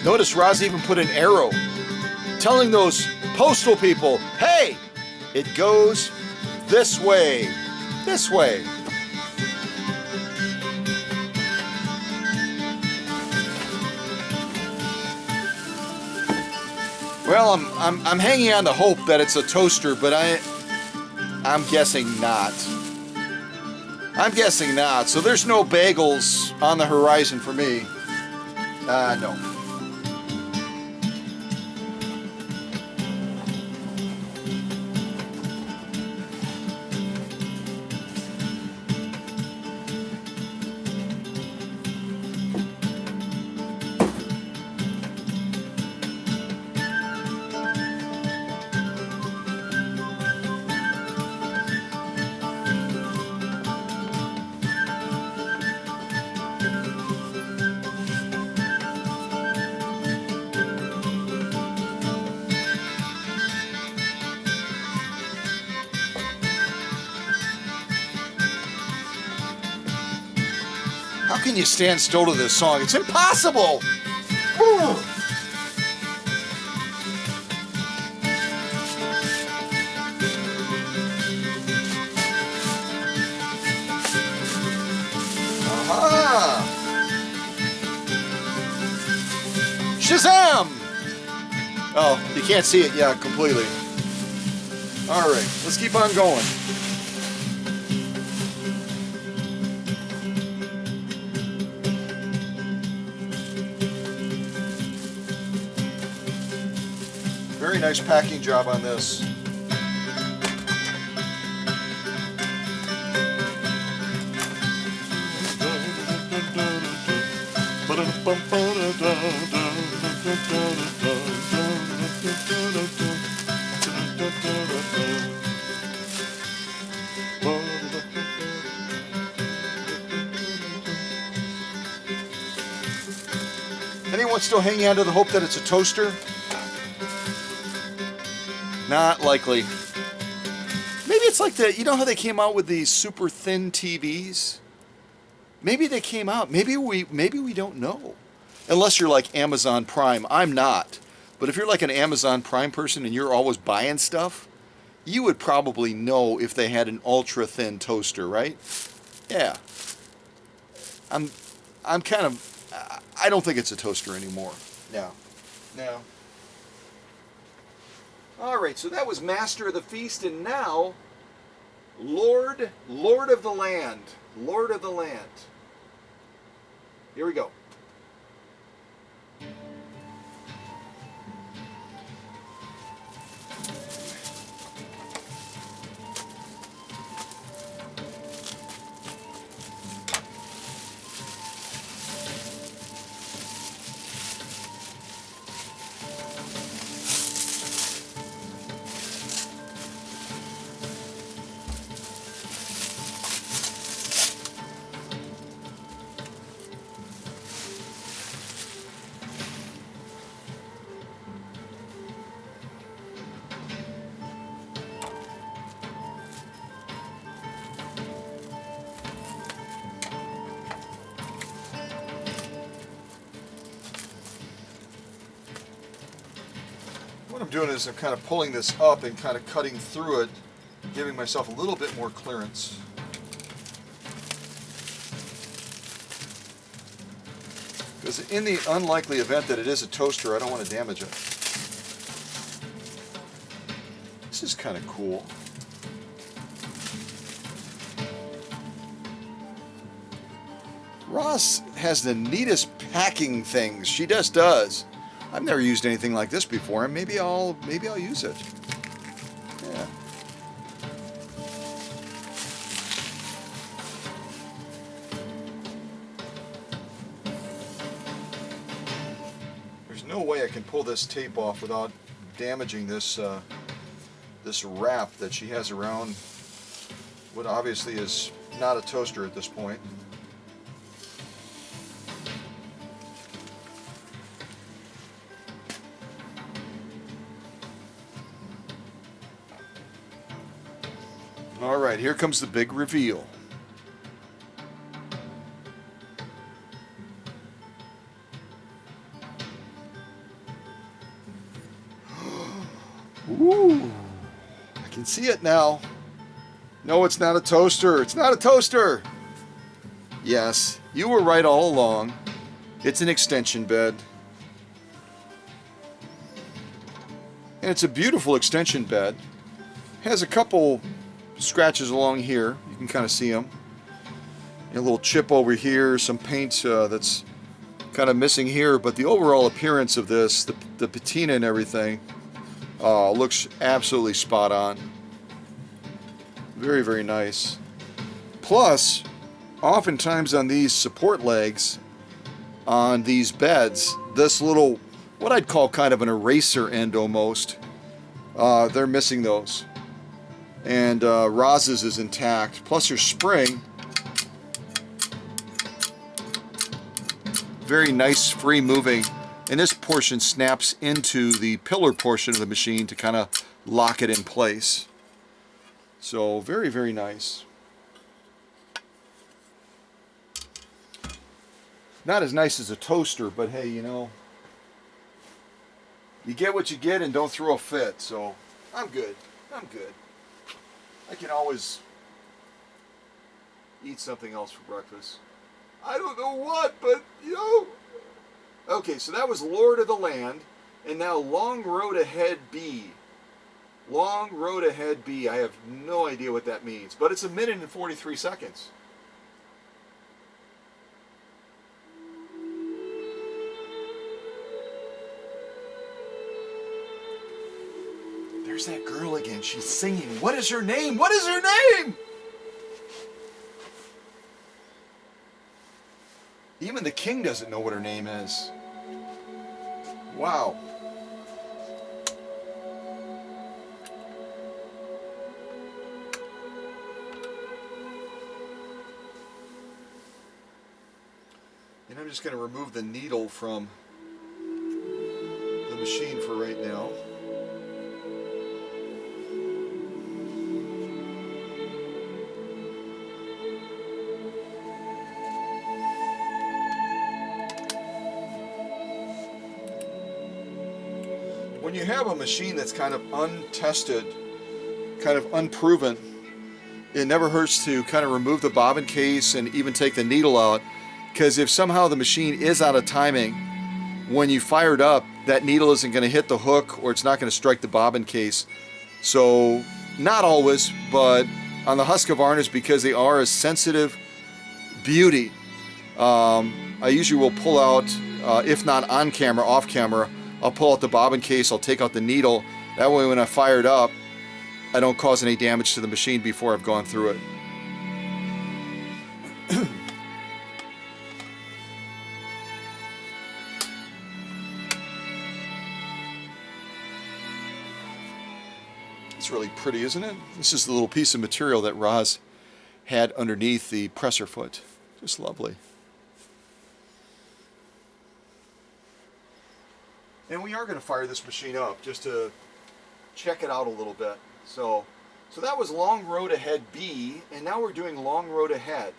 Notice Roz even put an arrow telling those postal people, hey, it goes this way, this way. Well, I'm hanging on to hope that it's a toaster, but I'm guessing not. I'm guessing not. So there's no bagels on the horizon for me. No. How can you stand still to this song? It's impossible! Aha! Shazam! Oh, you can't see it yet completely. All right, let's keep on going. Very nice packing job on this. Anyone still hanging on to the hope that it's a toaster? Not likely. Maybe it's like you know how they came out with these super thin TVs? Maybe they came out. Maybe we don't know. Unless you're like Amazon Prime. I'm not. But if you're like an Amazon Prime person and you're always buying stuff, you would probably know if they had an ultra thin toaster, right? Yeah. I'm kind of, I don't think it's a toaster anymore. No. All right, so that was Master of the Feast, and now Lord of the Land. Lord of the Land. Here we go. What I'm doing is I'm kind of pulling this up and kind of cutting through it, giving myself a little bit more clearance. Because in the unlikely event that it is a toaster, I don't want to damage it. This is kind of cool. Ross has the neatest packing things. She just does. I've never used anything like this before, and maybe I'll use it. Yeah. There's no way I can pull this tape off without damaging this this wrap that she has around what obviously is not a toaster at this point. All right, here comes the big reveal. Ooh, I can see it now. No, it's not a toaster. It's not a toaster. Yes, you were right all along. It's an extension bed. And it's a beautiful extension bed. Has a couple scratches along here. You can kind of see them. And a little chip over here, some paint that's kind of missing here, but the overall appearance of this, the patina and everything, looks absolutely spot on. Very, very nice. Plus, oftentimes on these support legs, on these beds, this little, what I'd call kind of an eraser end almost, they're missing those. And Roz's is intact. Plus your spring, very nice, free moving. And this portion snaps into the pillar portion of the machine to kind of lock it in place. So very, very nice. Not as nice as a toaster, but hey, you know, you get what you get and don't throw a fit. So I'm good. I'm good. I can always eat something else for breakfast. I don't know what, but you know. Okay, so that was Lord of the Land, and now Long Road Ahead B. Long Road Ahead B. I have no idea what that means, but it's 1 minute and 43 seconds. There's that girl again. She's singing. What is her name? What is her name? Even the king doesn't know what her name is. Wow. And I'm just going to remove the needle from the machine for right now. When you have a machine that's kind of untested, kind of unproven, it never hurts to kind of remove the bobbin case and even take the needle out, because if somehow the machine is out of timing, when you fire it up, that needle isn't going to hit the hook or it's not going to strike the bobbin case. So not always, but on the Husqvarnas, because they are a sensitive beauty, I usually will pull out, if not on camera, off camera, I'll pull out the bobbin case, I'll take out the needle. That way when I fire it up, I don't cause any damage to the machine before I've gone through it. It's really pretty, isn't it? This is the little piece of material that Roz had underneath the presser foot. Just lovely. And we are going to fire this machine up just to check it out a little bit. So that was Long Road Ahead B, and now we're doing Long Road Ahead,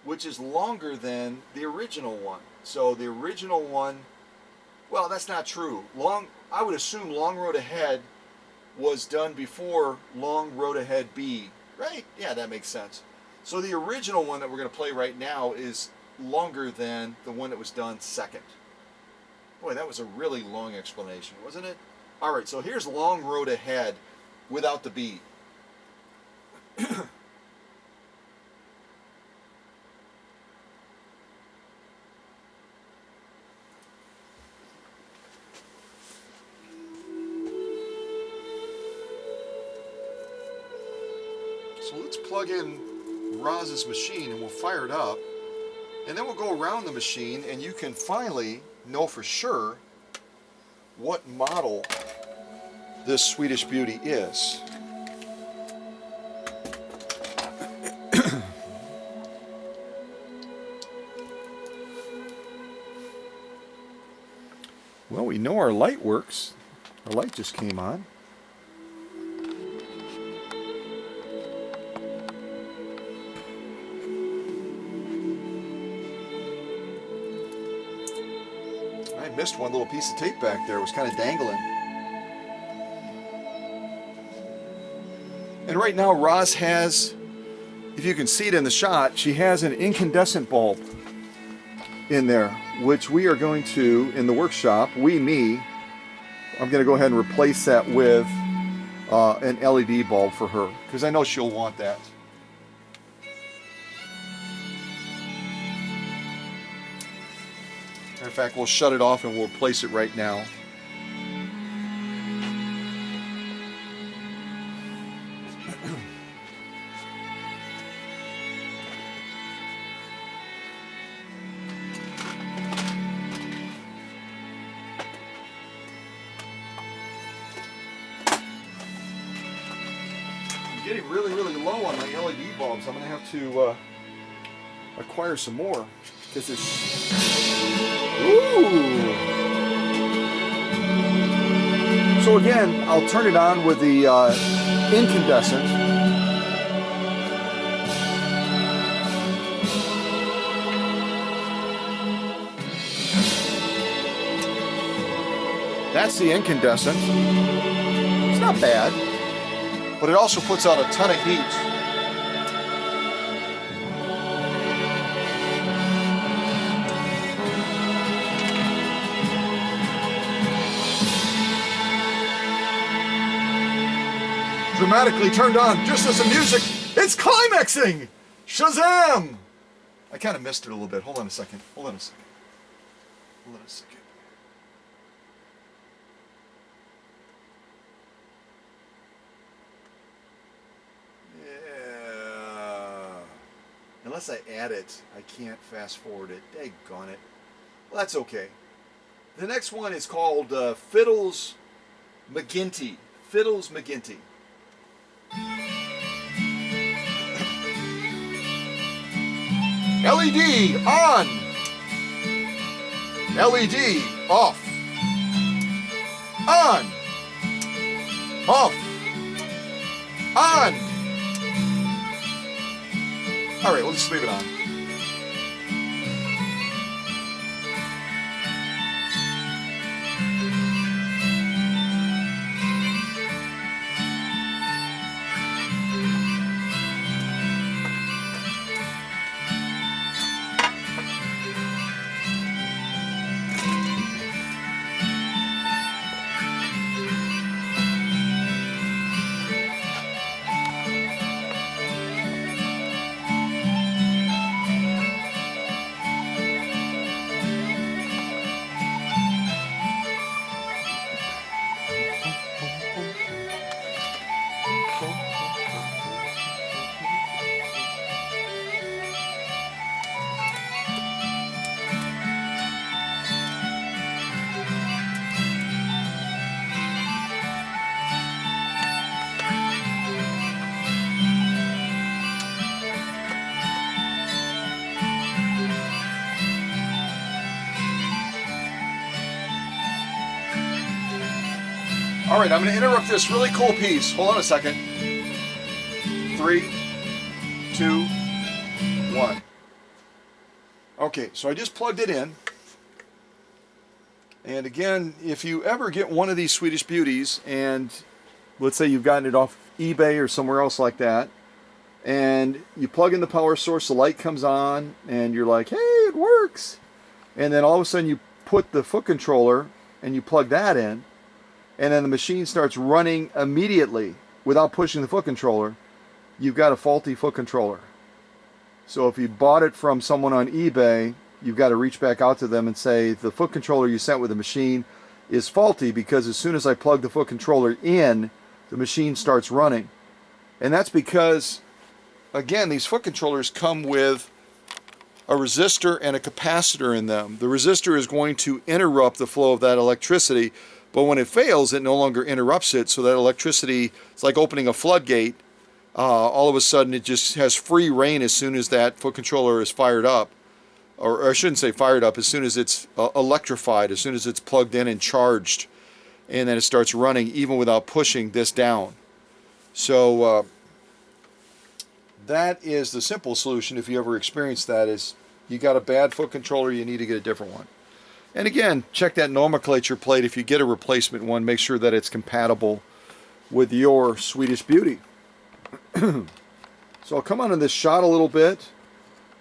which is longer than the original one. So the original one Well, that's not true. I would assume Long Road Ahead was done before Long Road Ahead B, right? Yeah, that makes sense. So the original one that we're going to play right now is longer than the one that was done second. Boy, that was a really long explanation, wasn't it? All right, so here's Long Road Ahead without the B. So let's plug in Roz's machine and we'll fire it up. And then we'll go around the machine and you can finally know for sure what model this Swedish beauty is. Well, we know our light works. Our light just came on. I missed one little piece of tape back there. It was kind of dangling. And right now Roz has, if you can see it in the shot, she has an incandescent bulb in there, which we are going to, in the workshop, I'm going to go ahead and replace that with an LED bulb for her, because I know she'll want that. In fact, we'll shut it off and we'll replace it right now. I'm getting really, really low on my LED bulbs. I'm going to have to acquire some more, because it's... Ooh! So again, I'll turn it on with the incandescent. That's the incandescent. It's not bad, but it also puts out a ton of heat. Dramatically turned on just as the music, it's climaxing! Shazam! I kind of missed it a little bit. Hold on a second. Hold on a second. Hold on a second. Yeah. Unless I add it, I can't fast forward it. Daggone it. Well, that's okay. The next one is called Fiddles McGinty. Fiddles McGinty. LED on. LED off. On. Off. On. All right, we'll just leave it on. All right, I'm going to interrupt this really cool piece. Hold on a second. 3, 2, 1. Okay, so I just plugged it in. And again, if you ever get one of these Swedish Beauties, and let's say you've gotten it off eBay or somewhere else like that, and you plug in the power source, the light comes on, and you're like, hey, it works. And then all of a sudden you put the foot controller and you plug that in, and then the machine starts running immediately without pushing the foot controller, you've got a faulty foot controller. So if you bought it from someone on eBay, you've got to reach back out to them and say, the foot controller you sent with the machine is faulty because as soon as I plug the foot controller in, the machine starts running. And that's because, again, these foot controllers come with a resistor and a capacitor in them. The resistor is going to interrupt the flow of that electricity, but when it fails, it no longer interrupts it, so that electricity, it's like opening a floodgate. All of a sudden, it just has free reign as soon as that foot controller is fired up. Or I shouldn't say fired up, as soon as it's electrified, as soon as it's plugged in and charged, and then it starts running even without pushing this down. So that is the simple solution if you ever experience that, is you got a bad foot controller, you need to get a different one. And again, check that nomenclature plate. If you get a replacement one, make sure that it's compatible with your Swedish Beauty. So I'll come on this shot a little bit,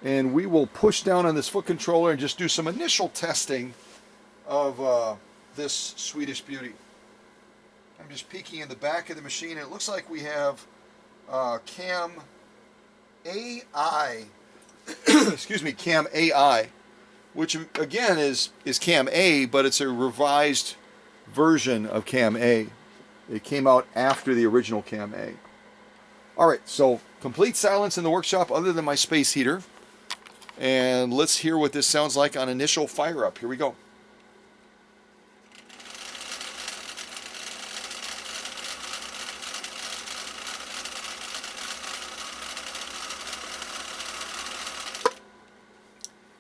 and we will push down on this foot controller and just do some initial testing of this Swedish Beauty. I'm just peeking in the back of the machine, and it looks like we have cam AI, excuse me, cam AI, which again is cam A, but it's a revised version of cam A. It came out after the original cam A. All right, so complete silence in the workshop other than my space heater. And let's hear what this sounds like on initial fire up. Here we go.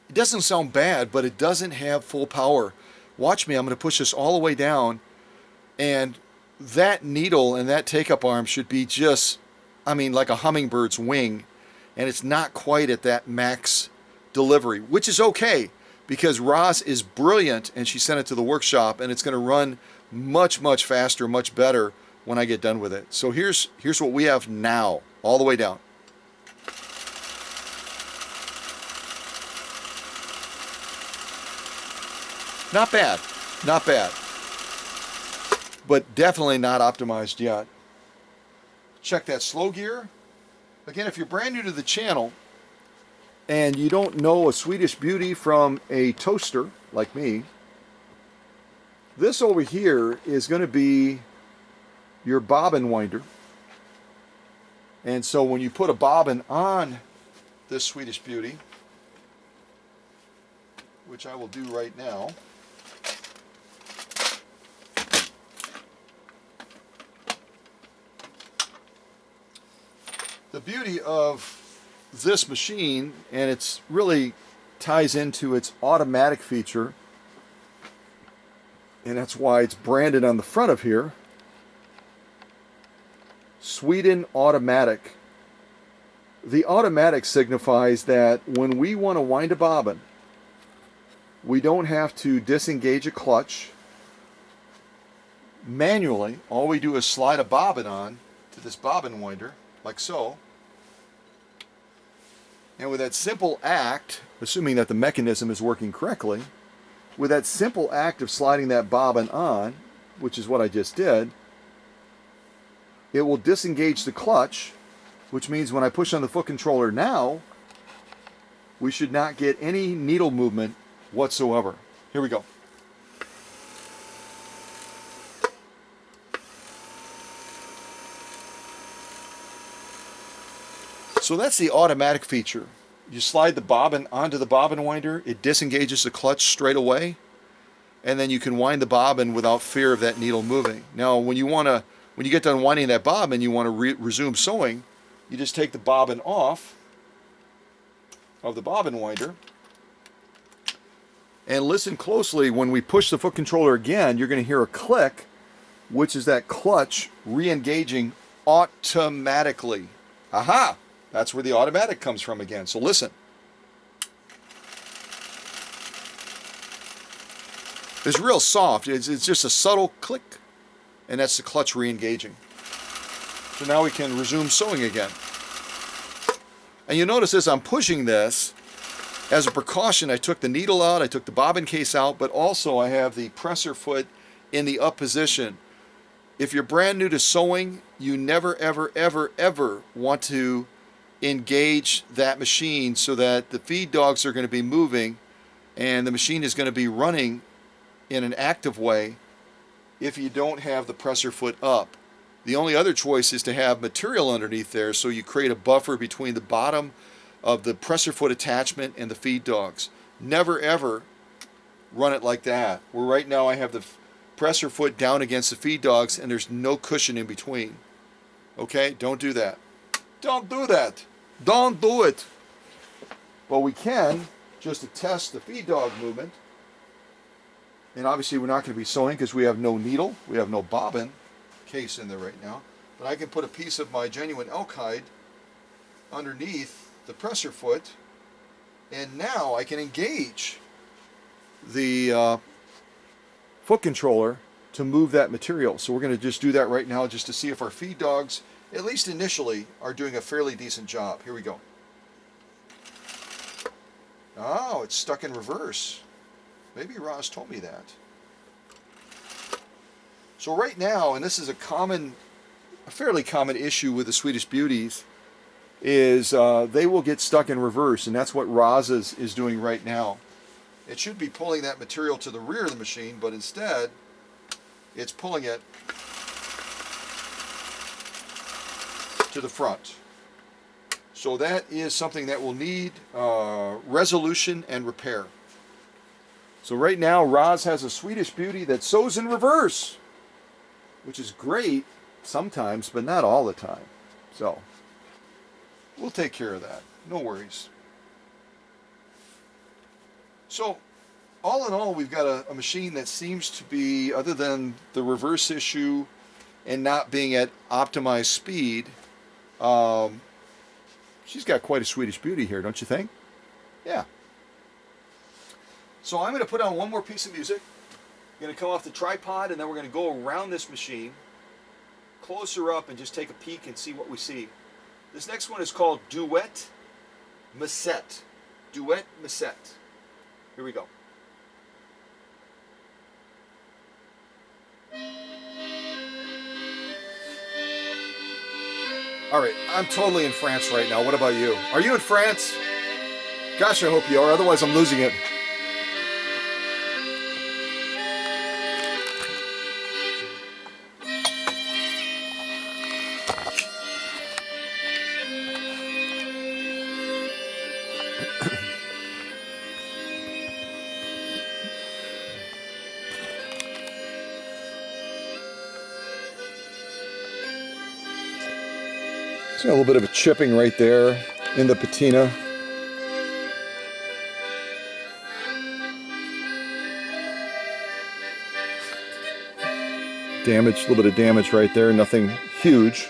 It doesn't sound bad, but it doesn't have full power. Watch me, I'm going to push this all the way down, and that needle and that take-up arm should be just, I mean, like a hummingbird's wing, and it's not quite at that max delivery, which is okay, because Roz is brilliant, and she sent it to the workshop, and it's going to run much, much faster, much better when I get done with it. So here's what we have now, all the way down. Not bad, not bad, but definitely not optimized yet. Check that slow gear. Again, if you're brand new to the channel and you don't know a Swedish Beauty from a toaster like me, this over here is going to be your bobbin winder. And so when you put a bobbin on this Swedish Beauty, which I will do right now, the beauty of this machine, and it's really ties into its automatic feature, and that's why it's branded on the front of here, Sweden Automatic. The automatic signifies that when we want to wind a bobbin, we don't have to disengage a clutch manually. All we do is slide a bobbin on to this bobbin winder, like so. And with that simple act, assuming that the mechanism is working correctly, with that simple act of sliding that bobbin on, which is what I just did, it will disengage the clutch, which means when I push on the foot controller now, we should not get any needle movement whatsoever. Here we go. So that's the automatic feature. You slide the bobbin onto the bobbin winder, it disengages the clutch straight away, and then you can wind the bobbin without fear of that needle moving. Now, when you get done winding that bobbin, you want to resume sewing, you just take the bobbin off of the bobbin winder, and listen closely. When we push the foot controller again, you're going to hear a click, which is that clutch re-engaging automatically. Aha! That's where the automatic comes from again. So listen. It's real soft. It's just a subtle click, and that's the clutch re-engaging. So now we can resume sewing again. And you notice as I'm pushing this, as a precaution, I took the needle out, I took the bobbin case out, but also I have the presser foot in the up position. If you're brand new to sewing, you never, ever, ever, ever want to engage that machine so that the feed dogs are going to be moving and the machine is going to be running in an active way if you don't have the presser foot up. The only other choice is to have material underneath there so you create a buffer between the bottom of the presser foot attachment and the feed dogs. Never ever run it like that. Where right now I have the presser foot down against the feed dogs and there's no cushion in between. Okay, don't do that. Don't do that. Don't do it. But we can, just to test the feed dog movement, and obviously we're not going to be sewing because we have no needle, we have no bobbin case in there right now, but I can put a piece of my genuine elk hide underneath the presser foot, and now I can engage the foot controller to move that material. So we're going to just do that right now just to see if our feed dogs, at least initially, are doing a fairly decent job. Here we go. Oh, it's stuck in reverse. Maybe Roz told me that. So right now, and this is a fairly common issue with the Swedish Beauties, is they will get stuck in reverse, and that's what Roz is doing right now. It should be pulling that material to the rear of the machine, but instead, it's pulling it to the front. So that is something that will need resolution and repair. So right now, Roz has a Swedish Beauty that sews in reverse, which is great sometimes, but not all the time. So we'll take care of that. No worries. So all in all, we've got a machine that seems to be, other than the reverse issue and not being at optimized speed, she's got quite a Swedish Beauty here, don't you think? Yeah. So I'm going to put on one more piece of music. I'm going to come off the tripod, and then we're going to go around this machine, close her up, and just take a peek and see what we see. This next one is called Duet Musette. Duet Musette. Here we go. All right, I'm totally in France right now. What about you? Are you in France? Gosh, I hope you are. Otherwise, I'm losing it. See a little bit of a chipping right there in the patina. Damage, a little bit of damage right there, nothing huge.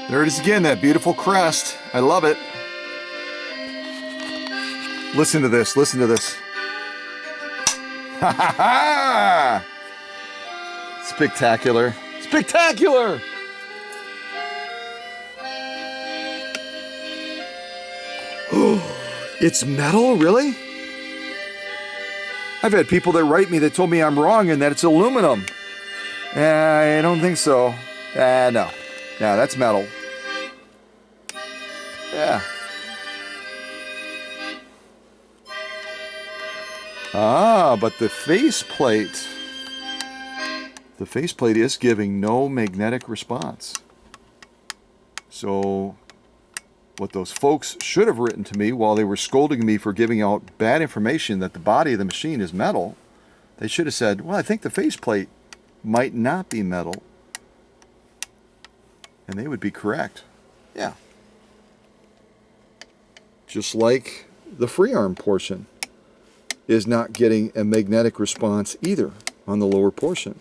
There it is again, that beautiful crest. I love it. Listen to this, listen to this. Ha ha ha! Spectacular. Spectacular! It's metal, really? I've had people that write me that told me I'm wrong and that it's aluminum. I don't think so. No. No, that's metal. Yeah. Ah, but the faceplate is giving no magnetic response. So what those folks should have written to me while they were scolding me for giving out bad information that the body of the machine is metal, they should have said, well, I think the faceplate might not be metal. And they would be correct. Yeah. Just like the free arm portion is not getting a magnetic response either on the lower portion.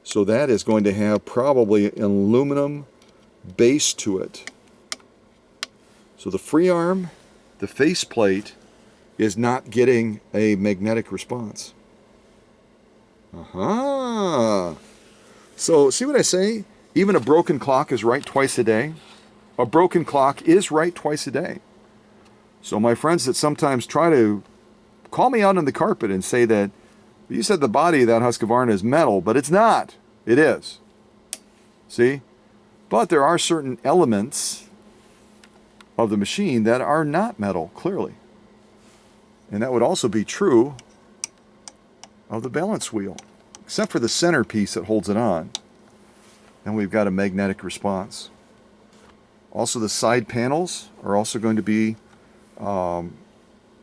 So that is going to have probably an aluminum base to it. So the free arm, the faceplate, is not getting a magnetic response. Aha! So see what I say? Even a broken clock is right twice a day. A broken clock is right twice a day. So my friends that sometimes try to call me out on the carpet and say that you said the body of that Husqvarna is metal, but it's not. It is. See? But there are certain elements of the machine that are not metal, clearly. And that would also be true of the balance wheel, except for the center piece that holds it on. Then we've got a magnetic response. Also, the side panels are also going to be,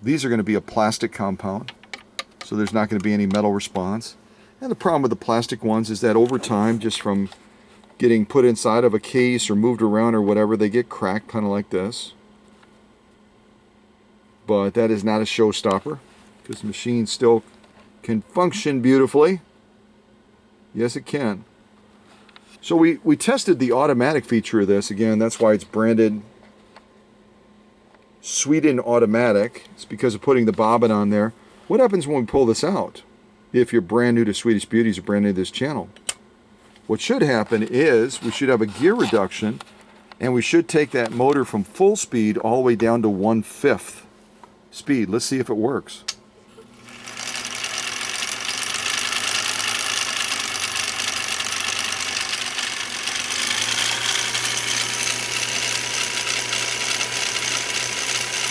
these are going to be a plastic compound, so there's not going to be any metal response. And the problem with the plastic ones is that over time, just from getting put inside of a case or moved around or whatever, they get cracked kind of like this. But that is not a showstopper, because the machine still can function beautifully. Yes, it can. So we tested the automatic feature of this. Again, that's why it's branded Sweden Automatic. It's because of putting the bobbin on there. What happens when we pull this out? If you're brand new to Swedish Beauties or brand new to this channel, what should happen is we should have a gear reduction, and we should take that motor from full speed all the way down to 1/5 speed. Let's see if it works.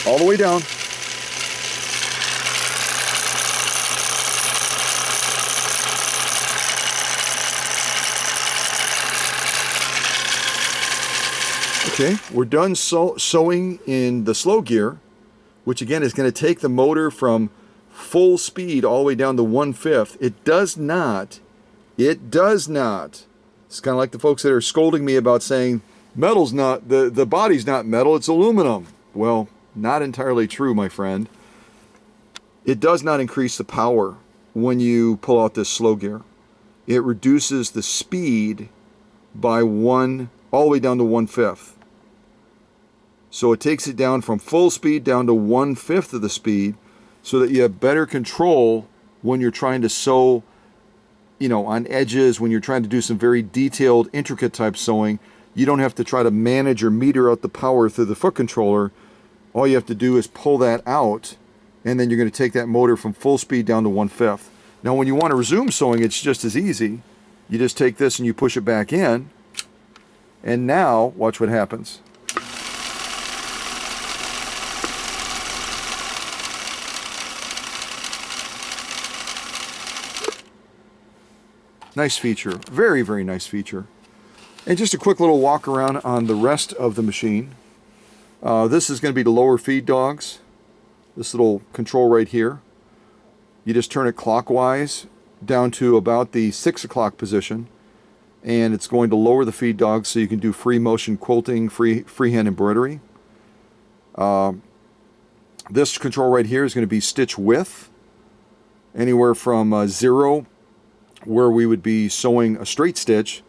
All the way down. Okay, we're done sewing in the slow gear, which again is going to take the motor from full speed all the way down to 1/5. It does not, it's kind of like the folks that are scolding me about saying metal's not, the body's not metal, it's aluminum. Well, not entirely true, my friend. It does not increase the power when you pull out this slow gear. It reduces the speed by all the way down to 1/5. So it takes it down from full speed down to 1/5 of the speed, so that you have better control when you're trying to sew, you know, on edges, when you're trying to do some very detailed, intricate type sewing. You don't have to try to manage or meter out the power through the foot controller. All you have to do is pull that out, and then you're going to take that motor from full speed down to 1/5. Now when you want to resume sewing, it's just as easy. You just take this and you push it back in, and now watch what happens. Nice feature. Very, very nice feature. And just a quick little walk around on the rest of the machine. This is going to be the lower feed dogs. This little control right here. You just turn it clockwise down to about the 6 o'clock position, and it's going to lower the feed dogs so you can do free motion quilting, freehand embroidery. This control right here is going to be stitch width, anywhere from 0, where we would be sewing a straight stitch,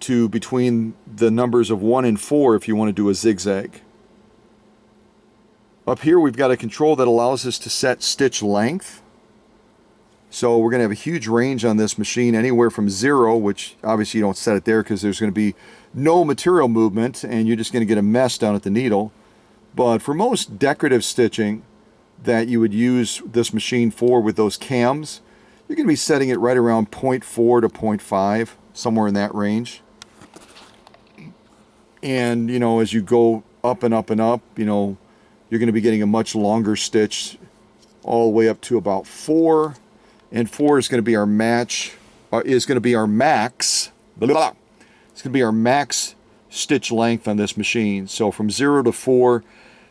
to between the numbers of 1 and 4 if you want to do a zigzag. Up here we've got a control that allows us to set stitch length. So we're going to have a huge range on this machine, anywhere from 0, which obviously you don't set it there because there's going to be no material movement and you're just going to get a mess down at the needle. But for most decorative stitching that you would use this machine for with those cams, you're going to be setting it right around 0.4 to 0.5, somewhere in that range. And, you know, as you go up and up and up, you know, you're going to be getting a much longer stitch all the way up to about 4. And 4 is going to be our match, is going to be our max, blah, blah, blah. It's going to be our max stitch length on this machine. So from 0 to 4,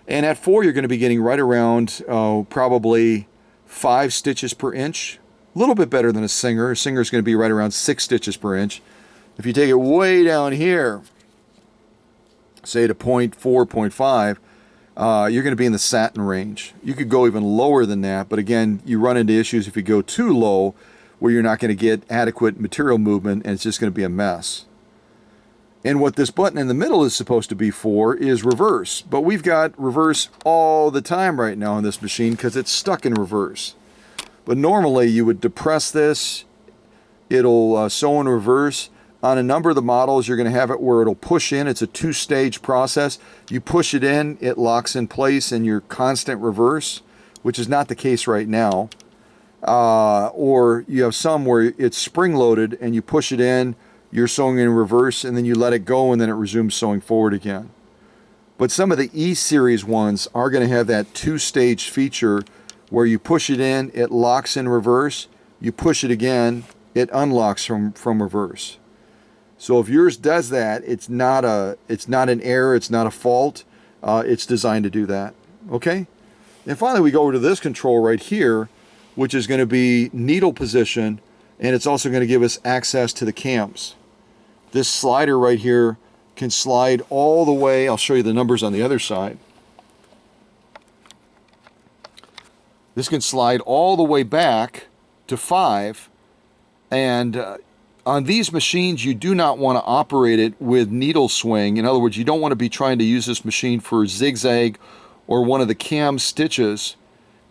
and at 4 you're going to be getting right around probably 5 stitches per inch. A little bit better than a Singer. A Singer is going to be right around 6 stitches per inch. If you take it way down here, say to 0.4, 0.5, you're going to be in the satin range. You could go even lower than that, but again, you run into issues if you go too low where you're not going to get adequate material movement and it's just going to be a mess. And what this button in the middle is supposed to be for is reverse. But we've got reverse all the time right now on this machine because it's stuck in reverse. But normally you would depress this, it'll sew in reverse. On a number of the models, you're going to have it where it'll push in. It's a 2-stage process. You push it in, it locks in place in your constant reverse, which is not the case right now. Or you have some where it's spring-loaded and you push it in, you're sewing in reverse, and then you let it go and then it resumes sewing forward again. But some of the E-series ones are going to have that 2-stage feature where you push it in, it locks in reverse, you push it again, it unlocks from reverse. So if yours does that, it's not an error, it's not a fault. It's designed to do that. Okay? And finally, we go over to this control right here, which is going to be needle position, and it's also going to give us access to the cams. This slider right here can slide all the way. I'll show you the numbers on the other side. This can slide all the way back to 5, and on these machines, you do not want to operate it with needle swing. In other words, you don't want to be trying to use this machine for zigzag or one of the cam stitches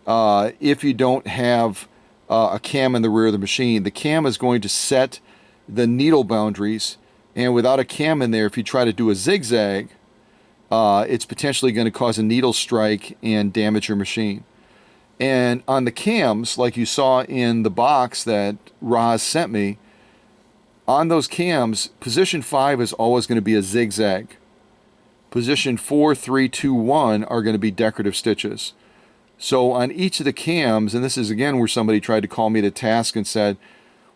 if you don't have a cam in the rear of the machine. The cam is going to set the needle boundaries, and without a cam in there, if you try to do a zigzag, it's potentially going to cause a needle strike and damage your machine. And on the cams, like you saw in the box that Roz sent me, on those cams, position 5 is always going to be a zigzag. Position 4, 3, 2, 1 are going to be decorative stitches. So on each of the cams, and this is again where somebody tried to call me to task and said,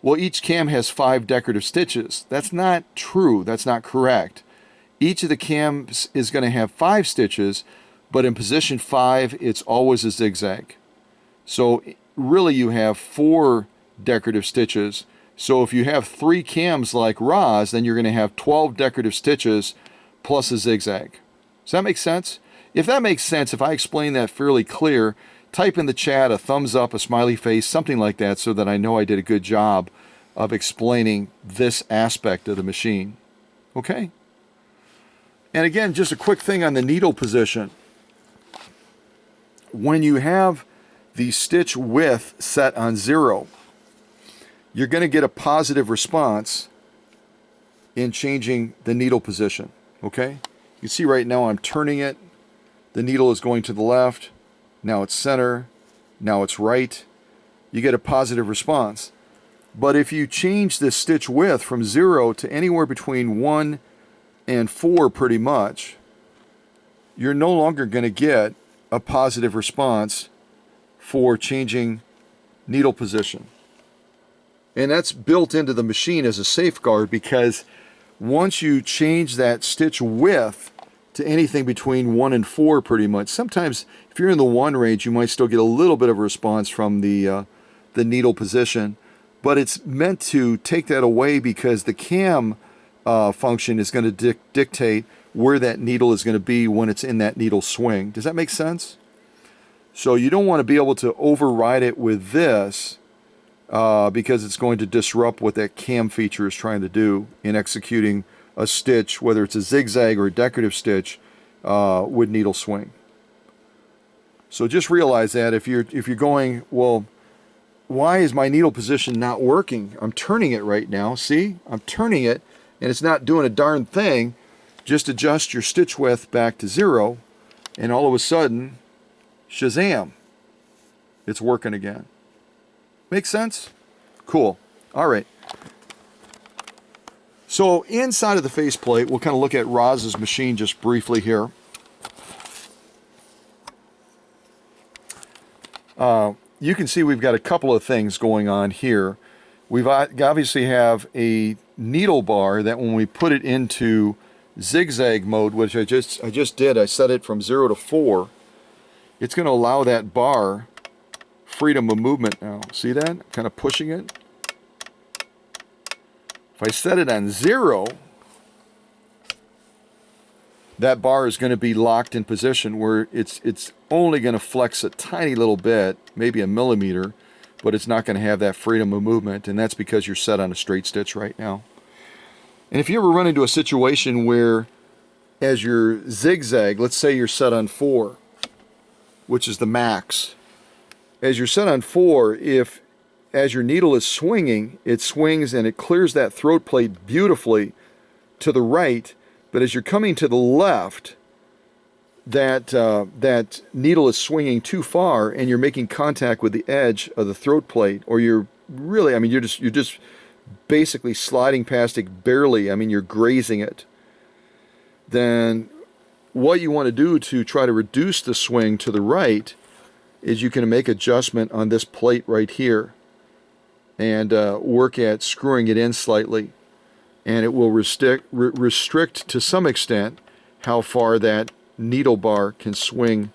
well, each cam has 5 decorative stitches. That's not true. That's not correct. Each of the cams is going to have 5 stitches, but in position 5, it's always a zigzag. So really you have 4 decorative stitches. So if you have 3 cams like Roz, then you're going to have 12 decorative stitches plus a zigzag. Does that make sense? If that makes sense, if I explain that fairly clear, type in the chat a thumbs up, a smiley face, something like that, so that I know I did a good job of explaining this aspect of the machine. Okay? And again, just a quick thing on the needle position. When you have the stitch width set on 0, you're going to get a positive response in changing the needle position. Okay? You can see right now I'm turning it. The needle is going to the left. Now it's center. Now it's right. You get a positive response. But if you change the stitch width from 0 to anywhere between 1 and 4 pretty much, you're no longer going to get a positive response for changing needle position. And that's built into the machine as a safeguard, because once you change that stitch width to anything between 1 and 4 pretty much, sometimes if you're in the 1 range, you might still get a little bit of a response from the needle position. But it's meant to take that away, because the cam function is going to dictate where that needle is going to be when it's in that needle swing. Does that make sense? So you don't want to be able to override it with this, because it's going to disrupt what that cam feature is trying to do in executing a stitch, whether it's a zigzag or a decorative stitch, with needle swing. So just realize that if you're going, well, why is my needle position not working? I'm turning it right now. See? I'm turning it and it's not doing a darn thing. Just adjust your stitch width back to 0 and all of a sudden, shazam, it's working again. Make sense? Cool. All right. So inside of the faceplate, we'll kind of look at Roz's machine just briefly here. You can see we've got a couple of things going on here. We've obviously have a needle bar that when we put it into zigzag mode, which I just did, I set it from 0 to 4, it's going to allow that bar freedom of movement now. See that? Kind of pushing it. If I set it on 0, that bar is going to be locked in position where it's only going to flex a tiny little bit, maybe a millimeter, but it's not going to have that freedom of movement, and that's because you're set on a straight stitch right now. And if you ever run into a situation where, as your zigzag, let's say you're set on 4, which is the max. As you're set on 4, if as your needle is swinging, it swings and it clears that throat plate beautifully to the right, but as you're coming to the left, that needle is swinging too far and you're making contact with the edge of the throat plate, or you're really, I mean, you're just basically sliding past it barely, I mean, you're grazing it, then what you want to do to try to reduce the swing to the right is you can make adjustment on this plate right here and work at screwing it in slightly, and it will restrict to some extent how far that needle bar can swing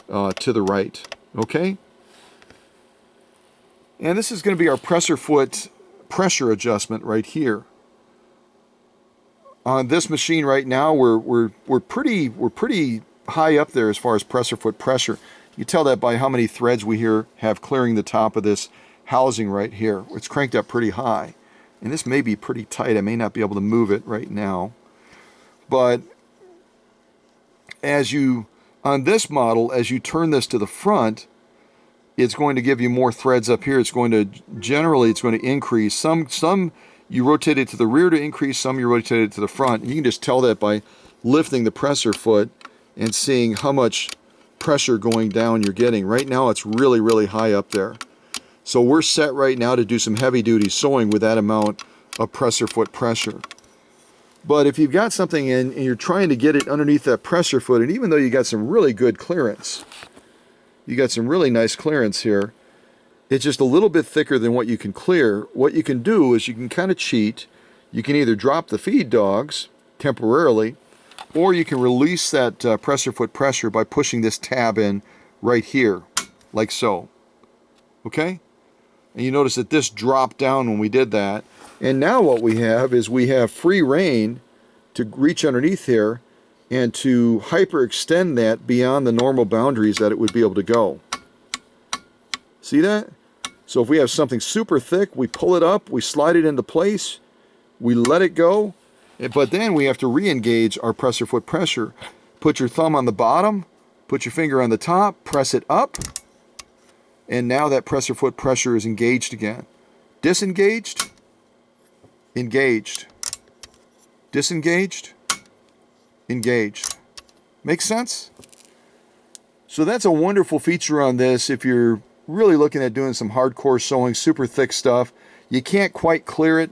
to the right. Okay? And this is going to be our presser foot pressure adjustment right here. On this machine right now, we're pretty high up there as far as presser foot pressure. You tell that by how many threads we here have clearing the top of this housing right here. It's cranked up pretty high. And this may be pretty tight. I may not be able to move it right now. But as you, on this model, as you turn this to the front, it's going to give you more threads up here. It's going to, generally, it's going to increase. Some you rotate it to the rear to increase, some you rotate it to the front. And you can just tell that by lifting the presser foot and seeing how much pressure going down you're getting. Right now it's really, really high up there. So we're set right now to do some heavy duty sewing with that amount of presser foot pressure. But if you've got something in and you're trying to get it underneath that presser foot, and even though you got some really good clearance, you got some really nice clearance here, it's just a little bit thicker than what you can clear. What you can do is you can kind of cheat. You can either drop the feed dogs temporarily, or you can release that presser foot pressure by pushing this tab in right here, like so. Okay? And you notice that this dropped down when we did that. And now what we have is we have free rein to reach underneath here and to hyperextend that beyond the normal boundaries that it would be able to go. See that? So if we have something super thick, we pull it up, we slide it into place, we let it go, but then we have to re-engage our presser foot pressure. Put your thumb on the bottom, put your finger on the top, press it up, and now that presser foot pressure is engaged again. Disengaged, engaged, disengaged, engaged. Make sense? So that's a wonderful feature on this if you're really looking at doing some hardcore sewing, super thick stuff. You can't quite clear it.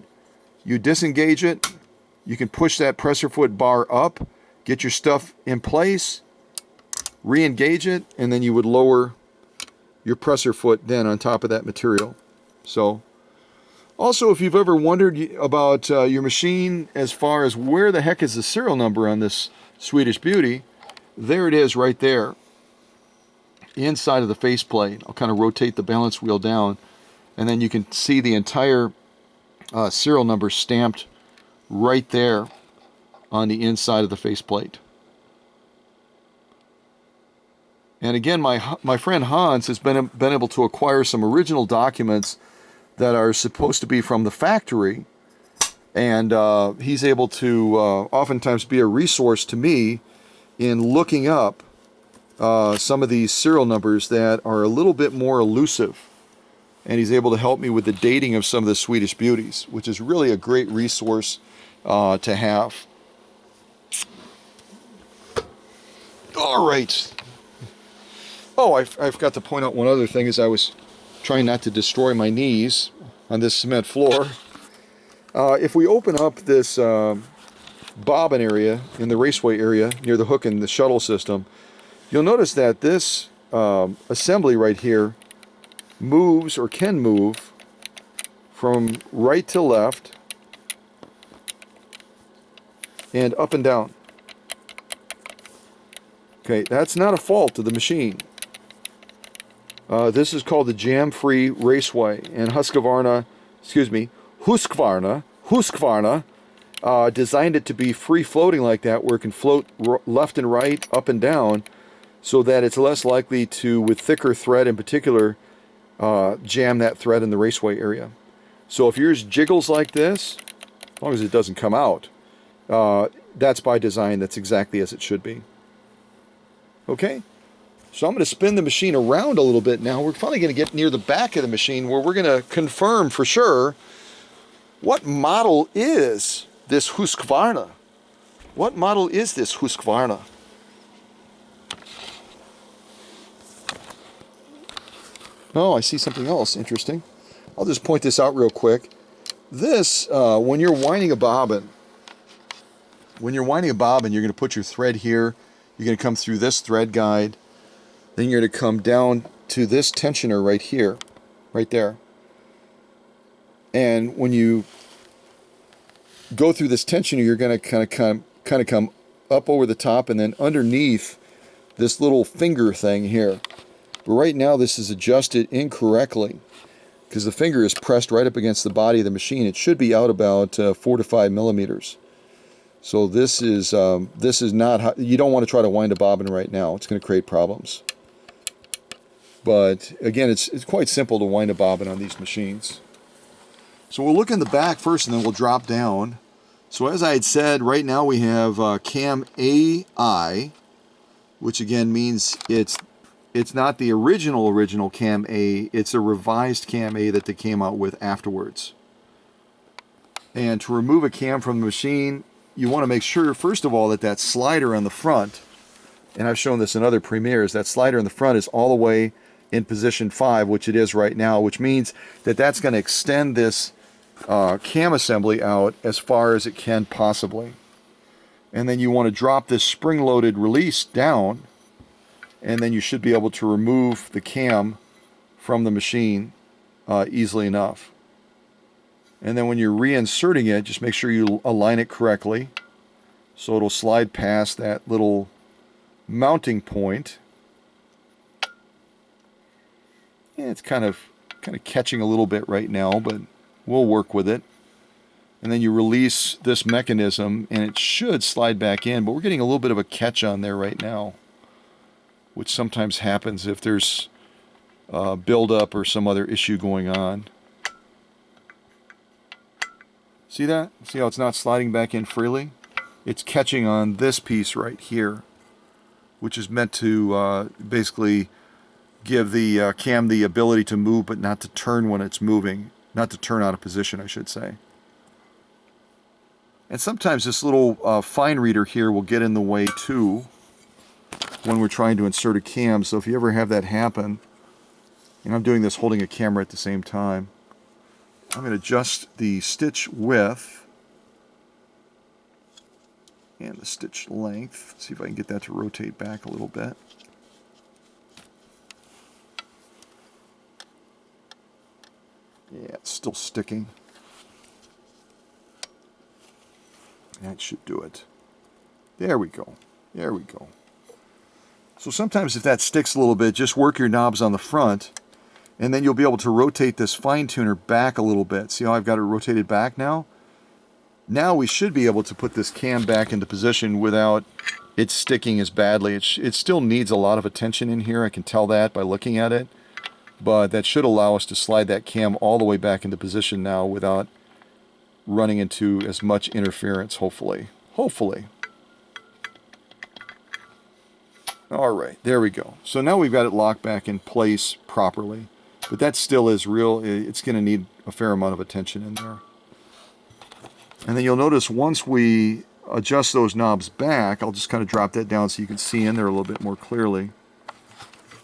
You disengage it. You can push that presser foot bar up, get your stuff in place, re-engage it, and then you would lower your presser foot then on top of that material. So, also, if you've ever wondered about your machine as far as where the heck is the serial number on this Swedish Beauty, there it is right there, inside of the faceplate. I'll kind of rotate the balance wheel down, and then you can see the entire serial number stamped right there on the inside of the faceplate. And again, my friend Hans has been able to acquire some original documents that are supposed to be from the factory, and he's able to oftentimes be a resource to me in looking up some of these serial numbers that are a little bit more elusive, and he's able to help me with the dating of some of the Swedish Beauties, which is really a great resource to have. All right. Oh, I forgot to point out one other thing as I was trying not to destroy my knees on this cement floor. If we open up this bobbin area in the raceway area near the hook in the shuttle system, you'll notice that this assembly right here moves or can move from right to left and up and down. Okay, that's not a fault of the machine. This is called the jam-free raceway, and Husqvarna designed it to be free-floating like that, where it can float left and right, up and down, so that it's less likely to, with thicker thread in particular, jam that thread in the raceway area. So if yours jiggles like this, as long as it doesn't come out, that's by design. That's exactly as it should be. Okay? So I'm going to spin the machine around a little bit now. We're finally going to get near the back of the machine where we're going to confirm for sure what model is this Husqvarna. What model is this Husqvarna? Oh, I see something else interesting. I'll just point this out real quick. This, when you're winding a bobbin, you're going to put your thread here. You're going to come through this thread guide. Then you're going to come down to this tensioner right here, right there. And when you go through this tensioner, you're going to kind of come up over the top and then underneath this little finger thing here. But right now this is adjusted incorrectly because the finger is pressed right up against the body of the machine. It should be out about 4 to 5 millimeters. So this is not how, you don't want to try to wind a bobbin right now. It's going to create problems. But again, it's quite simple to wind a bobbin on these machines. So we'll look in the back first and then we'll drop down. So as I had said, right now we have cam AI, which again means it's not the original cam A, it's a revised cam A that they came out with afterwards. And to remove a cam from the machine, you want to make sure, first of all, that that slider on the front, and I've shown this in other premieres, that slider in the front is all the way in position 5, which it is right now, which means that that's going to extend this cam assembly out as far as it can possibly. And then you want to drop this spring-loaded release down, and then you should be able to remove the cam from the machine easily enough. And then when you're reinserting it, just make sure you align it correctly so it'll slide past that little mounting point. Yeah, it's kind of catching a little bit right now, but we'll work with it. And then you release this mechanism and it should slide back in, but we're getting a little bit of a catch on there right now, which sometimes happens if there's buildup or some other issue going on. See that? See how it's not sliding back in freely? It's catching on this piece right here, which is meant to basically give the cam the ability to move but not to turn when it's moving. Not to turn out of position, I should say. And sometimes this little fine reader here will get in the way too when we're trying to insert a cam. So if you ever have that happen, and I'm doing this holding a camera at the same time, I'm going to adjust the stitch width and the stitch length. See if I can get that to rotate back a little bit. Yeah, it's still sticking. That should do it. There we go. There we go. So sometimes if that sticks a little bit, just work your knobs on the front, and then you'll be able to rotate this fine tuner back a little bit. See how I've got it rotated back now? Now we should be able to put this cam back into position without it sticking as badly. It still needs a lot of attention in here. I can tell that by looking at it. But that should allow us to slide that cam all the way back into position now without running into as much interference, hopefully. Hopefully. All right, there we go. So now we've got it locked back in place properly. But that still is real. It's going to need a fair amount of attention in there. And then you'll notice once we adjust those knobs back, I'll just kind of drop that down so you can see in there a little bit more clearly.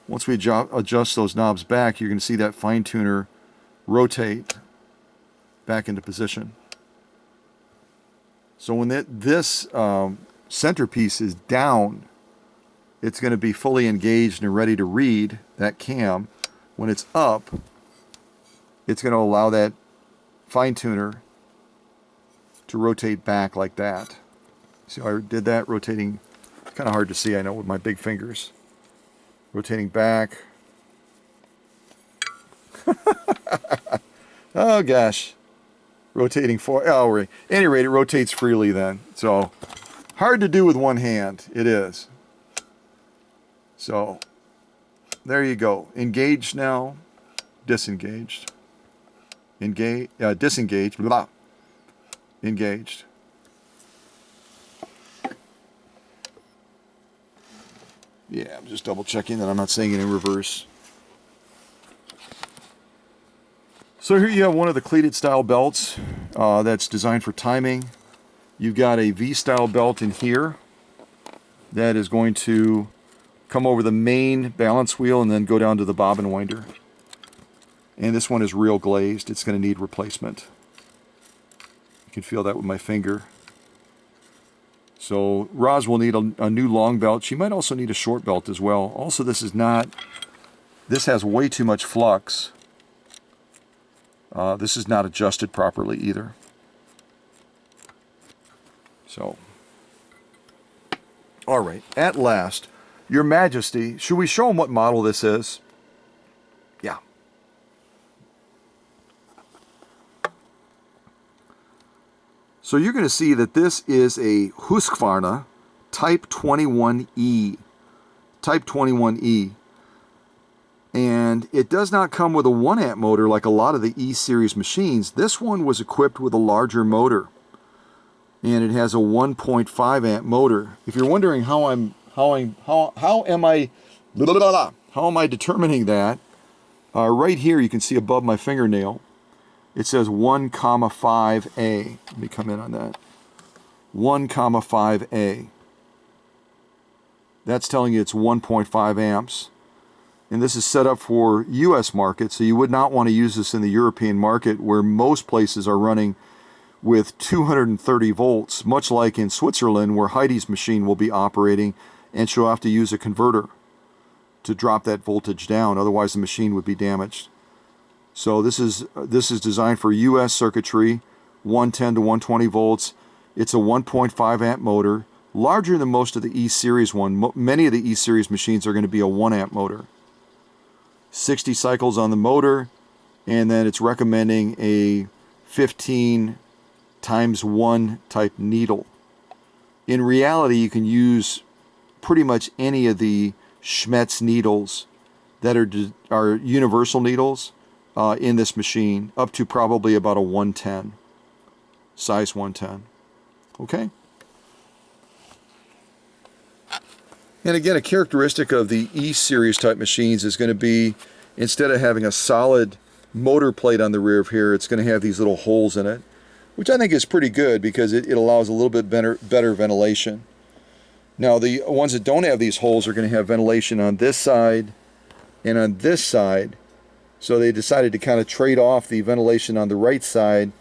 Once we adjust those knobs back, you're going to see that fine tuner rotate back into position. So when this centerpiece is down, it's going to be fully engaged and ready to read that cam. when it's up, it's going to allow that fine tuner to rotate back like that. See how I did that? Rotating, it's kind of hard to see, I know, with my big fingers. Rotating back. Oh gosh. Rotating forward. Oh, at any rate, it rotates freely then. So, hard to do with one hand. It is. So, there you go. Engaged now. Disengaged. Engage. Disengaged. Blah. Engaged. Yeah, I'm just double checking that I'm not saying it in reverse. So here you have one of the cleated style belts that's designed for timing. You've got a V-style belt in here that is going to come over the main balance wheel and then go down to the bobbin winder. And this one is real glazed. It's going to need replacement. You can feel that with my finger. So Roz will need a new long belt. She might also need a short belt as well. Also, this has way too much flux. This is not adjusted properly either. So, all right, at last, Your Majesty, should we show them what model this is? Yeah. So you're going to see that this is a Husqvarna Type 21E. Type 21E. And it does not come with a 1 amp motor like a lot of the E-Series machines. This one was equipped with a larger motor. And it has a 1.5 amp motor. If you're wondering how am I determining that, right here you can see above my fingernail, it says 1,5A. Let me come in on that. 1,5A. That's telling you it's 1.5 amps. And this is set up for US market, so you would not want to use this in the European market where most places are running with 230 volts, much like in Switzerland where Heidi's machine will be operating, and she'll have to use a converter to drop that voltage down, otherwise the machine would be damaged. So this is designed for US circuitry, 110 to 120 volts. It's a 1.5 amp motor, larger than most of the E-Series one. Many of the E-Series machines are going to be a 1 amp motor. 60 cycles on the motor, and then it's recommending a 15 times 1 type needle. In reality, you can use pretty much any of the Schmetz needles that are universal needles in this machine, up to probably about a 110, size 110. Okay? And again, a characteristic of the E-Series type machines is going to be, instead of having a solid motor plate on the rear of here, it's going to have these little holes in it, which I think is pretty good because it allows a little bit better ventilation. Now, the ones that don't have these holes are going to have ventilation on this side and on this side. So they decided to kind of trade off the ventilation on the right side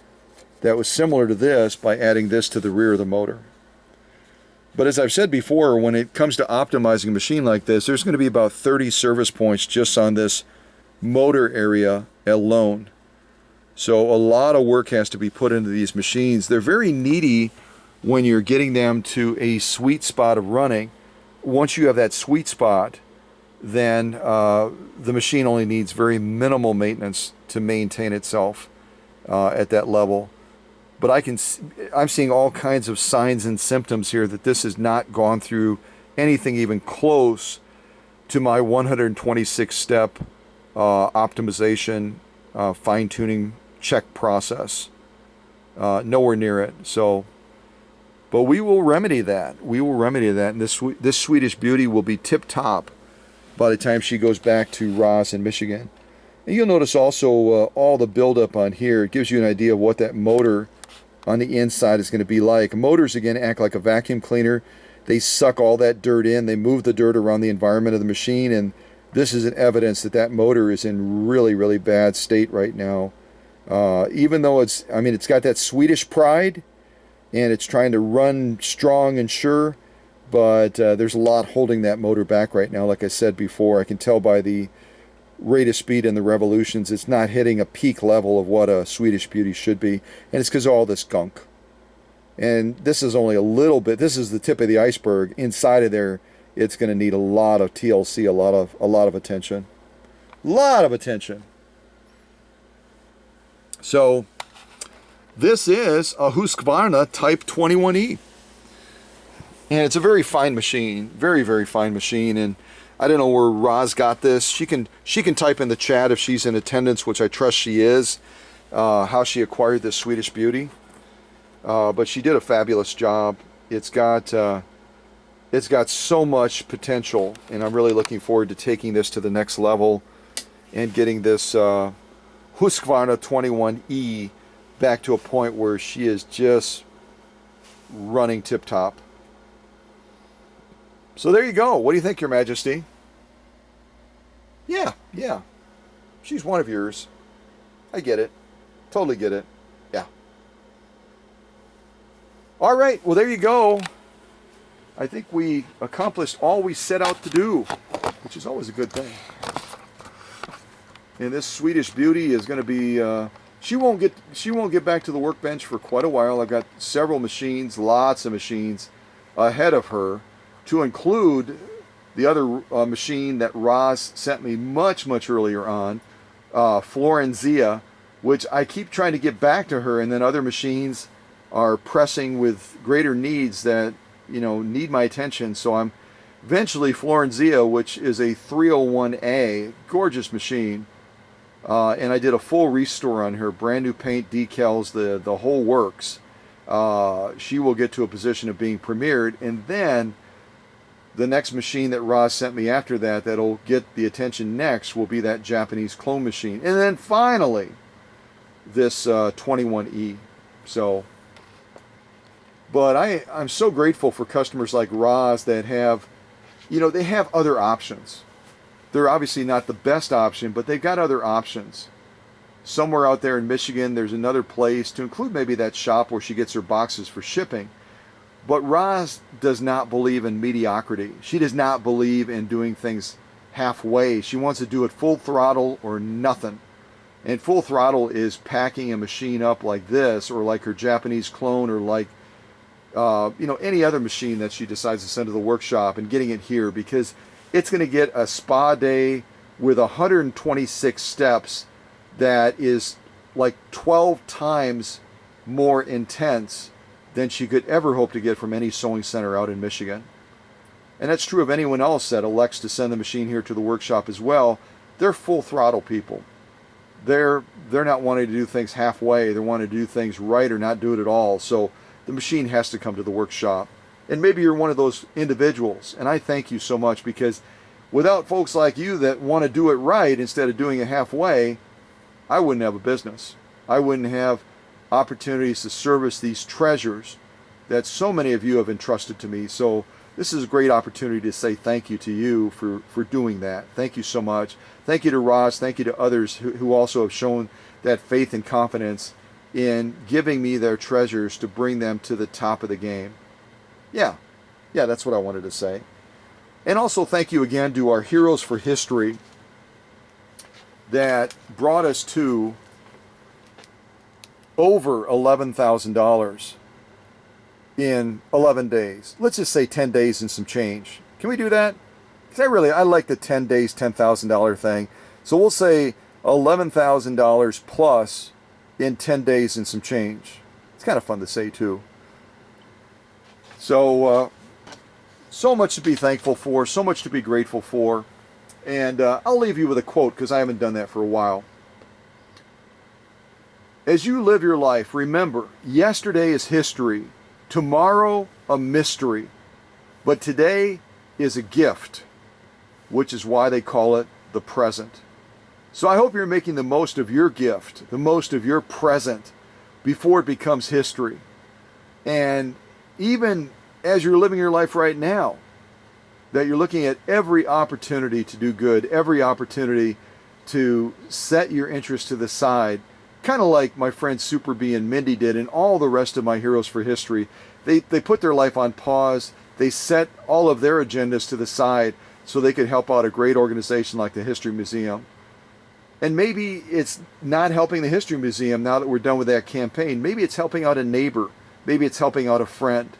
that was similar to this by adding this to the rear of the motor. But as I've said before, when it comes to optimizing a machine like this, there's going to be about 30 service points just on this motor area alone. So a lot of work has to be put into these machines. They're very needy when you're getting them to a sweet spot of running. Once you have that sweet spot, then the machine only needs very minimal maintenance to maintain itself at that level. But I'm seeing all kinds of signs and symptoms here that this has not gone through anything even close to my 126 step optimization, fine-tuning check process. Nowhere near it. So, but we will remedy that. We will remedy that. And this Swedish beauty will be tip-top by the time she goes back to Roz in Michigan. And you'll notice also all the buildup on here. It gives you an idea of what that motor on the inside is going to be like. Motors, again, act like a vacuum cleaner. They suck all that dirt in. They move the dirt around the environment of the machine, and this is an evidence that that motor is in really, really bad state right now. Even though it's got that Swedish pride, and it's trying to run strong and sure, but there's a lot holding that motor back right now. Like I said before, I can tell by the rate of speed and the revolutions. It's not hitting a peak level of what a Swedish Beauty should be, and it's because of all this gunk. And this is only a little bit. This is the tip of the iceberg. Inside of there, it's going to need a lot of TLC, a lot of attention, So this is a Husqvarna Type 21E, and it's a very fine machine, very, very fine machine. And I don't know where Roz got this. She can type in the chat if she's in attendance, which I trust she is, how she acquired this Swedish Beauty. But she did a fabulous job. It's got so much potential, and I'm really looking forward to taking this to the next level and getting this Husqvarna 21E back to a point where she is just running tip-top. So there you go. What do you think, Your Majesty? Yeah. She's one of yours. I get it. Totally get it. Yeah. All right. Well, there you go. I think we accomplished all we set out to do, which is always a good thing. And this Swedish Beauty is going to be she won't get back to the workbench for quite a while. I've got several machines, lots of machines ahead of her, to include the other machine that Roz sent me much earlier on, Florenzia, which I keep trying to get back to her, and then other machines are pressing with greater needs that need my attention. So I'm eventually Florenzia, which is a 301A, gorgeous machine. And I did a full restore on her, brand new paint, decals, the whole works. She will get to a position of being premiered, and then the next machine that Roz sent me after that, that'll get the attention next, will be that Japanese clone machine. And then finally, this 21E. So, but I'm so grateful for customers like Roz that have, they have other options. They're obviously not the best option, but they've got other options. Somewhere out there in Michigan, there's another place, to include maybe that shop where she gets her boxes for shipping. But Roz does not believe in mediocrity. She does not believe in doing things halfway. She wants to do it full throttle or nothing. And full throttle is packing a machine up like this, or like her Japanese clone, or like any other machine that she decides to send to the workshop, and getting it here, because it's going to get a spa day with 126 steps that is like 12 times more intense than she could ever hope to get from any sewing center out in Michigan. And that's true of anyone else that elects to send the machine here to the workshop as well. They're full throttle people. They're not wanting to do things halfway. They want to do things right or not do it at all. So the machine has to come to the workshop. And maybe you're one of those individuals, and I thank you so much, because without folks like you that want to do it right instead of doing it halfway, I wouldn't have a business. I wouldn't have opportunities to service these treasures that so many of you have entrusted to me. So this is a great opportunity to say thank you to you for doing that. Thank you so much. Thank you to Roz. Thank you to others who also have shown that faith and confidence in giving me their treasures to bring them to the top of the game. Yeah, that's what I wanted to say. And also thank you again to our Heroes for History that brought us to over $11,000 in 11 days. Let's just say 10 days and some change. Can we do that? Because I like the 10 days, $10,000 thing. So we'll say $11,000 plus in 10 days and some change. It's kind of fun to say too. So, so much to be thankful for, so much to be grateful for. And I'll leave you with a quote, because I haven't done that for a while. As you live your life, remember, yesterday is history, tomorrow a mystery, but today is a gift, which is why they call it the present. So I hope you're making the most of your gift, the most of your present, before it becomes history. And even as you're living your life right now, that you're looking at every opportunity to do good, every opportunity to set your interests to the side, kind of like my friends Super B and Mindy did, and all the rest of my Heroes for History. They put their life on pause. They set all of their agendas to the side so they could help out a great organization like the History Museum. And maybe it's not helping the History Museum now that we're done with that campaign. Maybe it's helping out a neighbor. Maybe it's helping out a friend.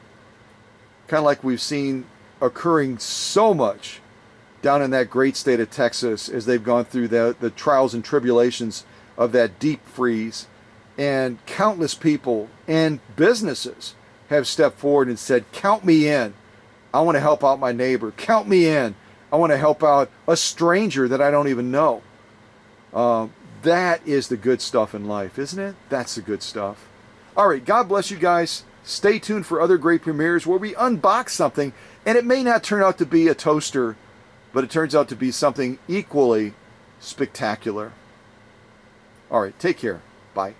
Kind of like we've seen occurring so much down in that great state of Texas as they've gone through the trials and tribulations of that deep freeze. And countless people and businesses have stepped forward and said, count me in. I want to help out my neighbor. Count me in. I want to help out a stranger that I don't even know. That is the good stuff in life, isn't it? That's the good stuff. All right, God bless you guys. Stay tuned for other great premieres where we unbox something, and it may not turn out to be a toaster, but it turns out to be something equally spectacular. All right, take care. Bye.